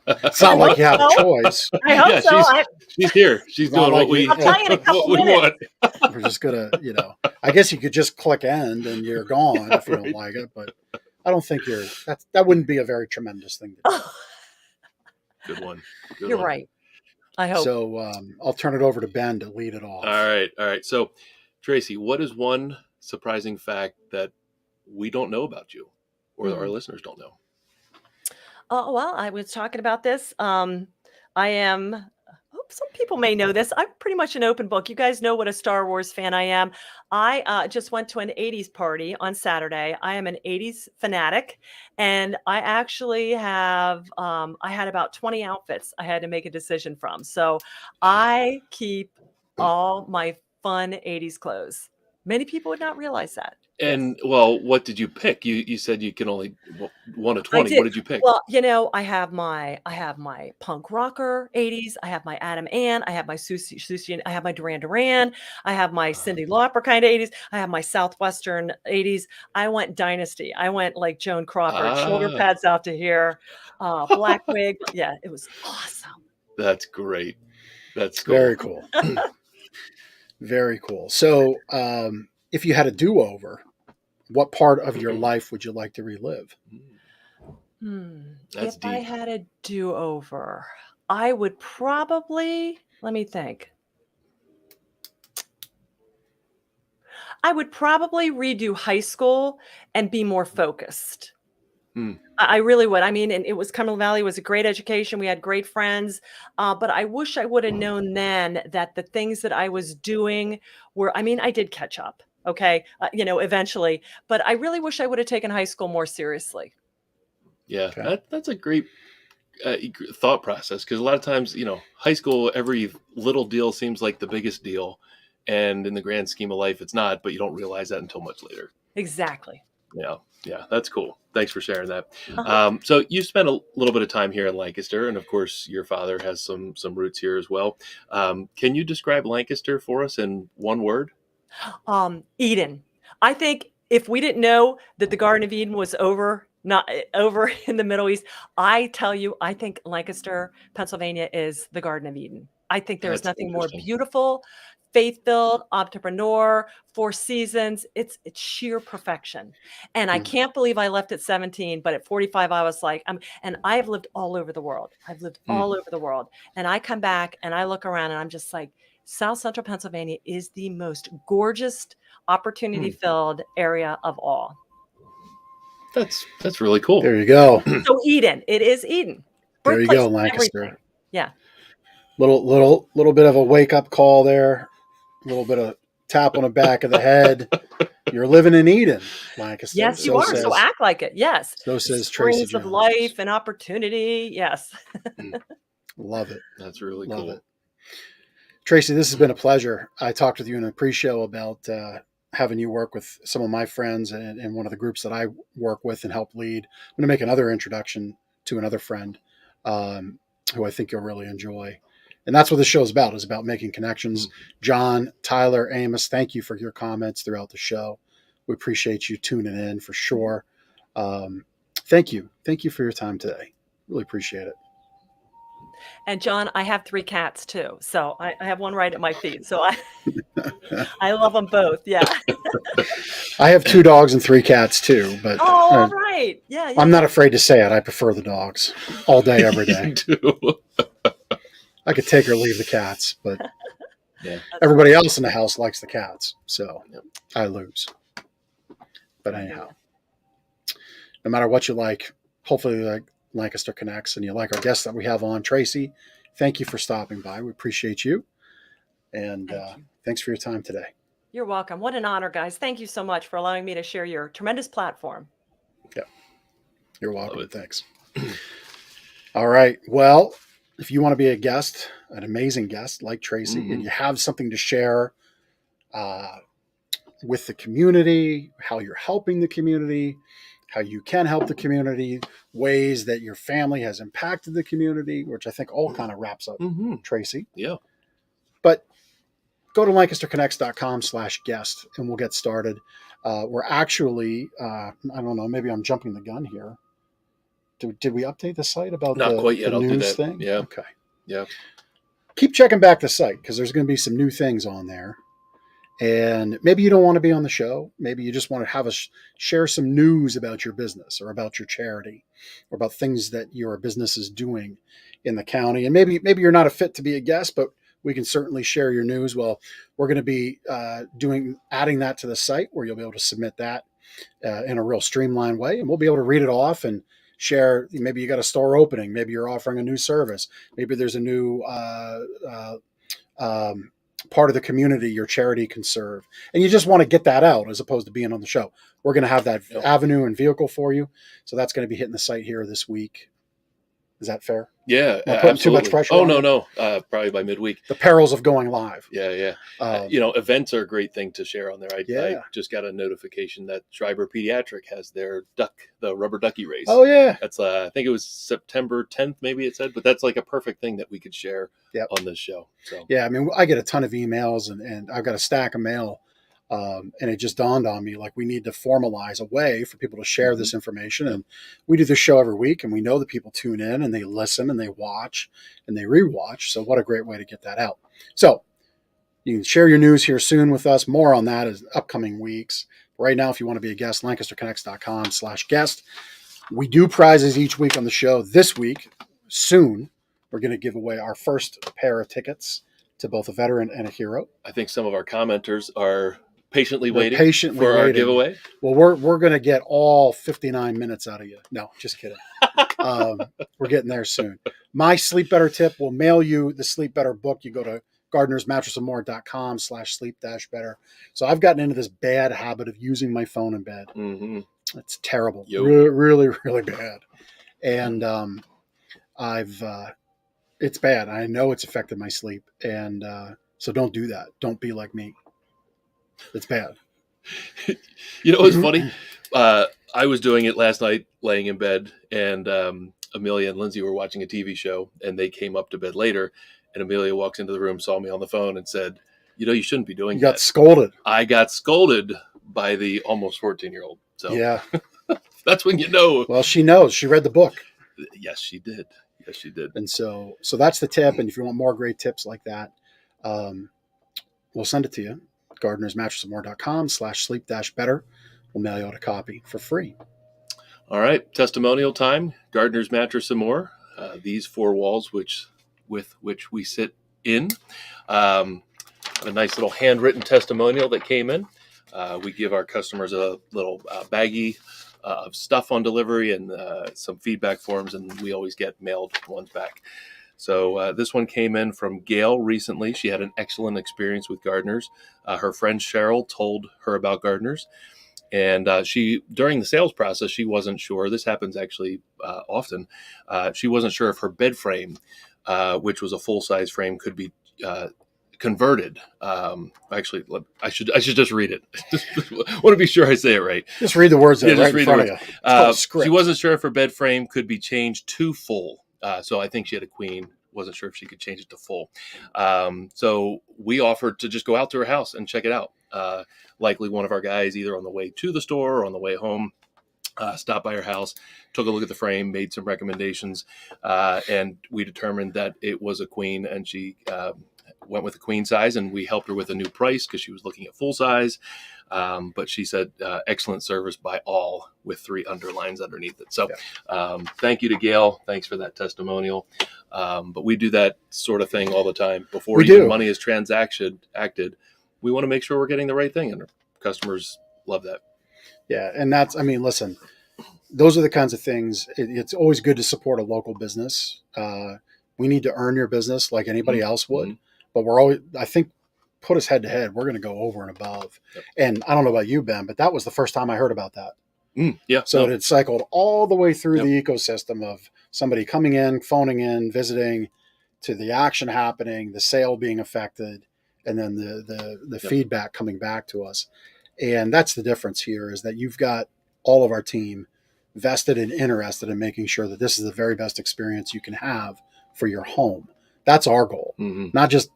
B: It's not like you have a choice.
G: I hope so.
A: She's here. She's doing
B: like
G: I'll tell you in a couple minutes.
B: We're just gonna, I guess you could just click end and you're gone if you don't like it, but I don't think that wouldn't be a very tremendous thing to do.
A: Good one.
G: You're right. I hope.
B: So I'll turn it over to Ben to lead it off.
A: All right. So, Tracey, what is one surprising fact that we don't know about you, or our listeners don't know?
G: Well, I was talking about this. I am. Some people may know this. I'm pretty much an open book. You guys know what a Star Wars fan I am. I just went to an 80s party on Saturday. I am an 80s fanatic, and I actually have, I had about 20 outfits I had to make a decision from. So I keep all my fun 80s clothes. Many people would not realize that.
A: And well, what did you pick? You said you can only one of 20. What did you pick?
G: Well, I have my punk rocker 80s. I have my Adam Ann. I have my Susie. I have my Duran Duran. I have my Cyndi Lauper kind of 80s. I have my Southwestern 80s. I went Dynasty. I went like Joan Crawford, shoulder pads out to here, black wig. Yeah, it was awesome.
A: That's great. That's cool.
B: Very cool. Very cool. So, if you had a do-over, what part of your life would you like to relive?
A: That's
G: if
A: deep.
G: I had a do-over, I would probably, let me think. I would probably redo high school and be more focused. I really would. I mean, and it was Cumberland Valley was a great education. We had great friends, but I wish I would have known then that the things that I was doing were, I did catch up. Okay. Eventually, but I really wish I would have taken high school more seriously.
A: Yeah. Okay. That's a great thought process. Cause a lot of times, high school, every little deal seems like the biggest deal. And in the grand scheme of life, it's not, but you don't realize that until much later.
G: Exactly.
A: Yeah. That's cool. Thanks for sharing that. So you spent a little bit of time here in Lancaster, and of course your father has some roots here as well. Can you describe Lancaster for us in one word?
G: Eden. I think if we didn't know that the Garden of Eden was not over in the Middle East, I tell you, I think Lancaster, Pennsylvania is the Garden of Eden. I think there's nothing more beautiful, faith-filled, entrepreneur, 4 seasons. It's sheer perfection. And I can't believe I left at 17, but at 45, I was like, and I've lived all over the world. All over the world. And I come back and I look around and I'm just like, South Central Pennsylvania is the most gorgeous, opportunity-filled area of all.
A: That's really cool.
B: There you go.
G: So Eden, it is Eden.
B: There you go, Lancaster.
G: Everything. Yeah.
B: Little bit of a wake-up call there. A little bit of tap on the back of the head. You're living in Eden, Lancaster.
G: Yes, you are. So act like it. Yes.
B: So says Tracey Jones.
G: Of life and opportunity. Yes.
B: Love it.
A: That's really
B: Love
A: cool.
B: It. Tracey, this has been a pleasure. I talked with you in a pre-show about having you work with some of my friends and one of the groups that I work with and help lead. I'm going to make another introduction to another friend who I think you'll really enjoy. And that's what this show is about. It's about making connections. John, Tyler, Amos, thank you for your comments throughout the show. We appreciate you tuning in for sure. Thank you. Thank you for your time today. Really appreciate it.
G: And John, I have 3 cats too. So I have one right at my feet. So I love them both. Yeah.
B: I have 2 dogs and 3 cats too, but
G: Oh, right. Yeah, yeah.
B: I'm not afraid to say it. I prefer the dogs all day, every day.
A: You do.
B: I could take or leave the cats, but
A: Yeah.
B: everybody else in the house likes the cats, so
A: Yep.
B: I lose. But anyhow, no matter what you like, hopefully you like Lancaster Connects and you like our guests that we have on. Tracey, thank you for stopping by. We appreciate you. And
G: Thank you.
B: thanks for your time today.
G: You're welcome. What an honor, guys. Thank you so much for allowing me to share your tremendous platform.
B: You're welcome.
A: Love it.
B: Thanks. All right. Well, if you want to be a guest, an amazing guest like Tracey, and you have something to share with the community, how you're helping the community, how you can help the community, ways that your family has impacted the community, which I think all kind of wraps up Tracey.
A: Yeah.
B: But go to lancasterconnects.com/guest and we'll get started. We're actually, I don't know, maybe I'm jumping the gun here. Did we update the site about
A: Not quite yet.
B: the
A: I'll do
B: news
A: that.
B: thing?
A: Yeah.
B: Okay.
A: Yeah.
B: Keep checking back the site because there's going to be some new things on there. And maybe you don't want to be on the show. Maybe you just want to have us share some news about your business or about your charity or about things that your business is doing in the county. And maybe you're not a fit to be a guest, but we can certainly share your news. Well, we're going to be adding that to the site where you'll be able to submit that in a real streamlined way. And we'll be able to read it off and share. Maybe you got a store opening. Maybe you're offering a new service. Maybe there's a new part of the community your charity can serve. And you just want to get that out as opposed to being on the show. We're going to have that avenue and vehicle for you. So that's going to be hitting the site here this week. Is that fair?
A: Yeah.
B: Am I putting too much
A: absolutely.
B: pressure
A: Oh,
B: on
A: no,
B: you?
A: no. Probably by midweek.
B: The perils of going live.
A: Yeah. Yeah.
B: Um,
A: Events are a great thing to share on there. I
B: Yeah.
A: just got a notification that Schreiber Pediatric has their the rubber ducky race.
B: Oh, yeah.
A: That's I think it was September 10th, maybe it said, but that's like a perfect thing that we could share
B: Yep.
A: on this show. So
B: Yeah, I mean, I get a ton of emails and I've got a stack of mail. And it just dawned on me, like, we need to formalize a way for people to share this information. And we do this show every week, and we know that people tune in and they listen and they watch and they rewatch. So what a great way to get that out. So you can share your news here soon with us. More on that in upcoming weeks. Right now, if you want to be a guest, lancasterconnects.com/guest. We do prizes each week on the show. This week, soon, we're going to give away our first pair of tickets to both a veteran and a hero.
A: I think some of our commenters are patiently
B: They're
A: waiting
B: patiently
A: for our
B: waiting.
A: giveaway.
B: Well, we're going to get all 59 minutes out of you. No, just kidding. We're getting there soon. My Sleep Better tip will mail you the Sleep Better book. You go to gardenersmattressandmore.com/sleep-better. So I've gotten into this bad habit of using my phone in bed.
A: Mm-hmm.
B: It's terrible.
A: Yo.
B: Really, really bad. And it's bad. I know it's affected my sleep. And so don't do that. Don't be like me. It's bad.
A: You know what's funny? I was doing it last night, laying in bed, and Amelia and Lindsay were watching a TV show, and they came up to bed later, and Amelia walks into the room, saw me on the phone, and said, you shouldn't be doing
B: You got
A: that.
B: scolded.
A: I got scolded by the almost 14-year-old. So
B: Yeah.
A: that's when you know.
B: Well, she knows. She read the book.
A: Yes, she did. Yes, she did.
B: And so that's the tip. And if you want more great tips like that, we'll send it to you. gardenersmattressandmore.com/sleep-better. We'll mail you out a copy for free.
A: All right, testimonial time. Gardener's Mattress and More. These 4 walls, with which we sit in. A nice little handwritten testimonial that came in. We give our customers a little baggie of stuff on delivery and some feedback forms, and we always get mailed ones back. So this one came in from Gail recently. She had an excellent experience with gardeners. Her friend Cheryl told her about gardeners. And she, during the sales process, she wasn't sure. This happens actually often. She wasn't sure if her bed frame, which was a full-size frame, could be converted. Actually, I should just read it. I want to be sure I say it right.
B: Just read the words that are right in
A: read
B: front
A: the
B: of you. It's called a script.
A: She wasn't sure if her bed frame could be changed to full. So I think she had a queen. Wasn't sure if she could change it to full. So we offered to just go out to her house and check it out. Likely one of our guys, either on the way to the store or on the way home, stopped by her house, took a look at the frame, made some recommendations, and we determined that it was a queen, and she went with the queen size, and we helped her with a new price because she was looking at full size. But she said, excellent service by all, with 3 underlines underneath it. So thank you to Gail. Thanks for that testimonial. But we do that sort of thing all the time. Before money is acted, we want to make sure we're getting the right thing. And our customers love that.
B: Yeah. And that's, I mean, listen, those are the kinds of things. It's always good to support a local business. We need to earn your business like anybody else would. But we're always, I think, put us head to head, we're going to go over and above. And I don't know about you, Ben, but that was the first time I heard about that. So it had cycled all the way through the ecosystem of somebody coming in, phoning in, visiting, to the action happening, the sale being affected, and then the feedback coming back to us. And that's the difference here, is that you've got all of our team vested and interested in making sure that this is the very best experience you can have for your home. That's our goal, not just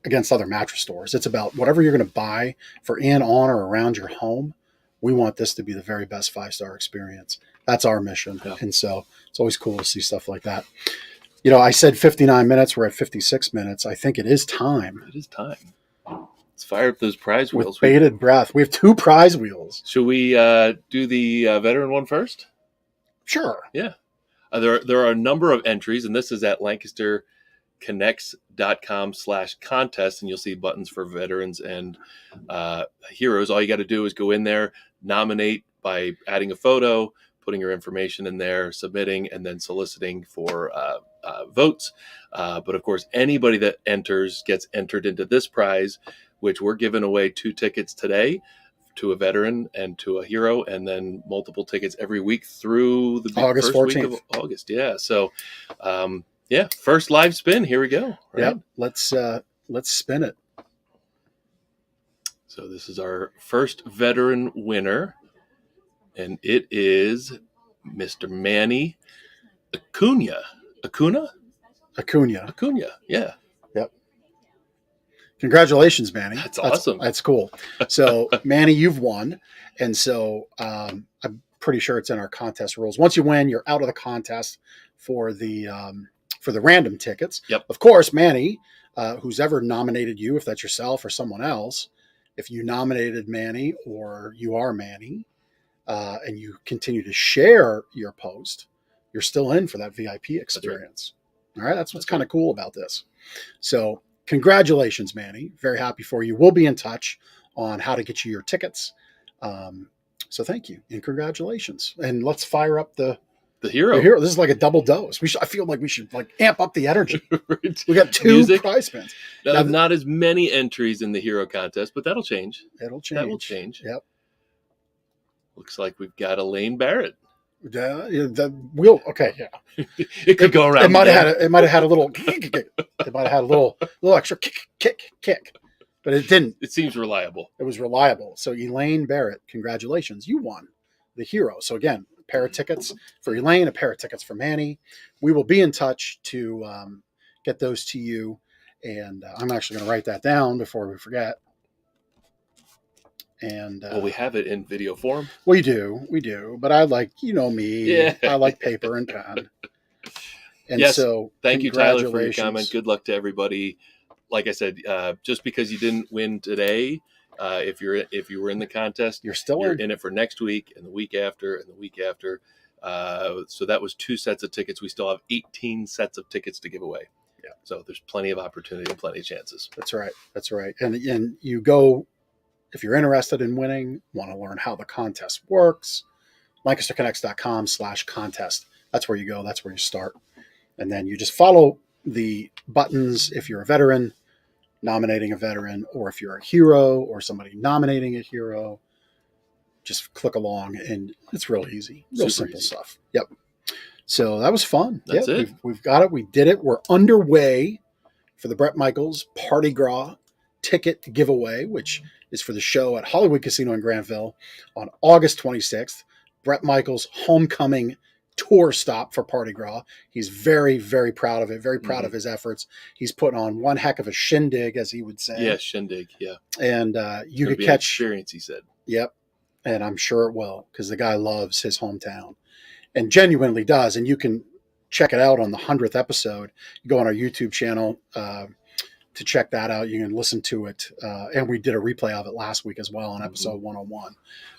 B: against other mattress stores. It's about whatever you're going to buy for in, on, or around your home. We want this to be the very best 5-star experience. That's our mission. And so it's always cool to see stuff like that. You know, I said 59 minutes. We're at 56 minutes. I think it is time.
A: It is time. Let's fire up those prize wheels.
B: With bated breath. We have 2 prize wheels.
A: Should we do the veteran one first?
B: Sure.
A: Yeah. There are a number of entries, and this is at LancasterConnects.com/contest, and you'll see buttons for veterans and heroes. All you got to do is go in there, nominate by adding a photo, putting your information in there, submitting, and then soliciting for votes. But of course, anybody that enters gets entered into this prize, which we're giving away 2 tickets today to a veteran and to a hero, and then multiple tickets every week through the
B: August
A: first
B: 14th.
A: week of August. Yeah. So, first live spin. Here we go. Right?
B: Yep. Let's spin it.
A: So this is our first veteran winner, and it is Mr. Manny Acuna. Acuna. Yeah.
B: Yep. Congratulations, Manny.
A: That's awesome.
B: That's cool. So, Manny, you've won. And so I'm pretty sure it's in our contest rules. Once you win, you're out of the contest for the random tickets.
A: Yep.
B: Of course, Manny, who's ever nominated you, if that's yourself or someone else, if you nominated Manny or you are Manny, and you continue to share your post, you're still in for that VIP experience. All right. That's what's kind of cool about this. So congratulations, Manny. Very happy for you. We'll be in touch on how to get you your tickets. So thank you and congratulations. And let's fire up the hero. This is like a double dose. I feel like we should amp up the energy.
A: Right.
B: We got 2 prize spins.
A: Now, not as many entries in the hero contest, but that'll change.
B: That will change. Yep.
A: Looks like we've got Elaine Barrett.
B: The wheel. Okay. Yeah.
A: It could go around.
B: It might have had a little. It might have had a little extra kick, but it didn't.
A: It seems reliable.
B: It was reliable. So Elaine Barrett, congratulations. You won the hero. So again, a pair of tickets for Elaine, a pair of tickets for Manny. We will be in touch to get those to you. And I'm actually going to write that down before we forget. And
A: we have it in video form.
B: We do. But I like, me.
A: Yeah.
B: I like paper and pen. And
A: yes.
B: So
A: thank you, Tyler, for your comment. Good luck to everybody. Like I said, just because you didn't win today, if you were in the contest, you're in it for next week and the week after and the week after. So that was 2 sets of tickets. We still have 18 sets of tickets to give away. Yeah. So there's plenty of opportunity and plenty of chances.
B: That's right. And you go, if you're interested in winning, want to learn how the contest works, LancasterConnects.com/contest. That's where you go. That's where you start. And then you just follow the buttons if you're a veteran, nominating a veteran, or if you're a hero or somebody nominating a hero. Just click along, and it's real easy. Real simple stuff. Yep. So that was fun.
A: That's it.
B: We've got it. We did it. We're underway for the Bret Michaels Party Gras ticket giveaway, which is for the show at Hollywood Casino in Granville on August 26th. Bret Michaels' homecoming tour stop for Party Gras. He's very, very proud of it. Very proud of his efforts. He's putting on one heck of a shindig, as he would say.
A: Yeah, shindig. Yeah.
B: And you could catch
A: experience. He said.
B: Yep. And I'm sure it will, because the guy loves his hometown and genuinely does. And you can check it out on the 100th episode. You go on our YouTube channel, to check that out. You can listen to it, and we did a replay of it last week as well on episode 101.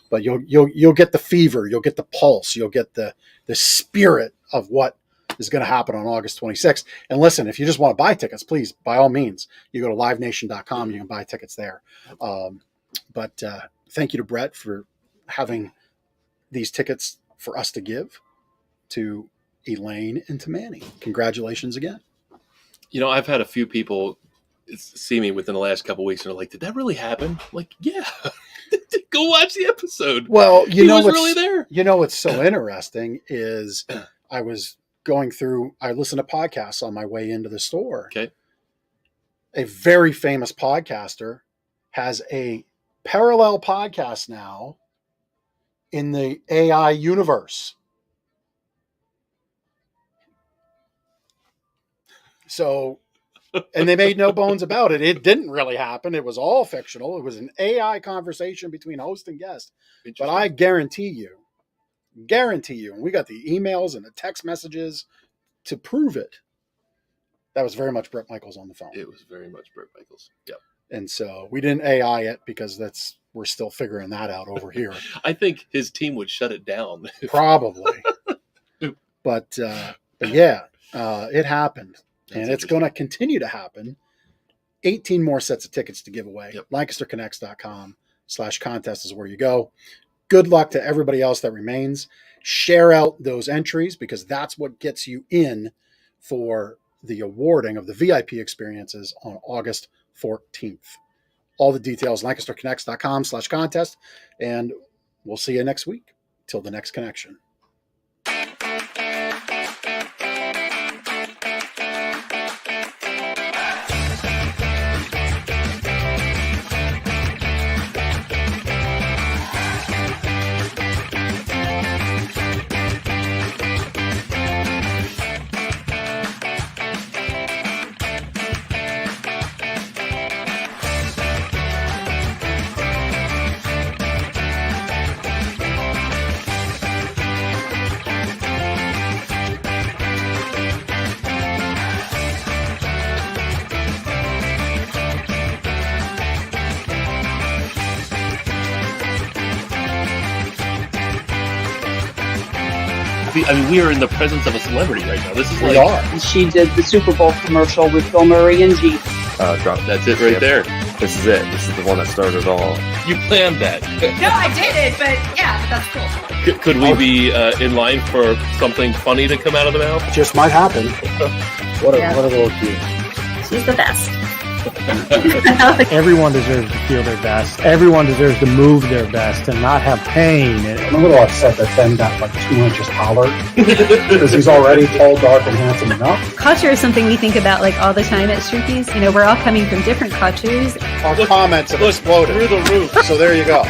B: But you'll get the fever, you'll get the pulse, you'll get the spirit of what is going to happen on August 26th. And listen, if you just want to buy tickets, please, by all means, you go to livenation.com. You can buy tickets there. But thank you to Brett for having these tickets for us to give to Elaine and to Manny. Congratulations again.
A: You know, I've had a few people see me within the last couple of weeks and are like, did that really happen? I'm like, yeah. Go watch the episode.
B: Well,
A: he was really there.
B: You know what's so interesting is I was going through, I listened to podcasts on my way into the store.
A: Okay.
B: A very famous podcaster has a parallel podcast now in the AI universe. So, and they made no bones about it. It didn't really happen. It was all fictional. It was an AI conversation between host and guest. But I guarantee you, and we got the emails and the text messages to prove it. That was very much Brett Michaels on the phone.
A: It was very much Brett Michaels. Yep.
B: And so we didn't AI it because we're still figuring that out over here.
A: I think his team would shut it down.
B: Probably. But yeah, it happened. And it's going to continue to happen. 18 more sets of tickets to give away.
A: Yep.
B: LancasterConnects.com/contest is where you go. Good luck to everybody else that remains. Share out those entries because that's what gets you in for the awarding of the VIP experiences on August 14th. All the details, LancasterConnects.com/contest. And we'll see you next week. Till the next connection.
A: I mean, we are in the presence of a celebrity right now. This is
B: We are.
C: She did the Super Bowl commercial with Bill Murray and G.
H: Drop.
A: That's it right there.
H: This is it. This is the one that started it all.
A: You planned that.
D: No, I didn't, but yeah, that's cool.
A: Could we be in line for something funny to come out of the mouth?
B: It just might happen.
E: What a little cute.
D: She's the best.
E: Everyone deserves to feel their best. Everyone deserves to move their best and not have pain.
B: I'm a little upset that Ben got like 2 inches taller because he's already tall, dark, and handsome enough.
F: Culture is something we think about like all the time at Strookies. You know, we're all coming from different cultures.
B: Our comments have exploded
A: through the roof.
B: So there you go.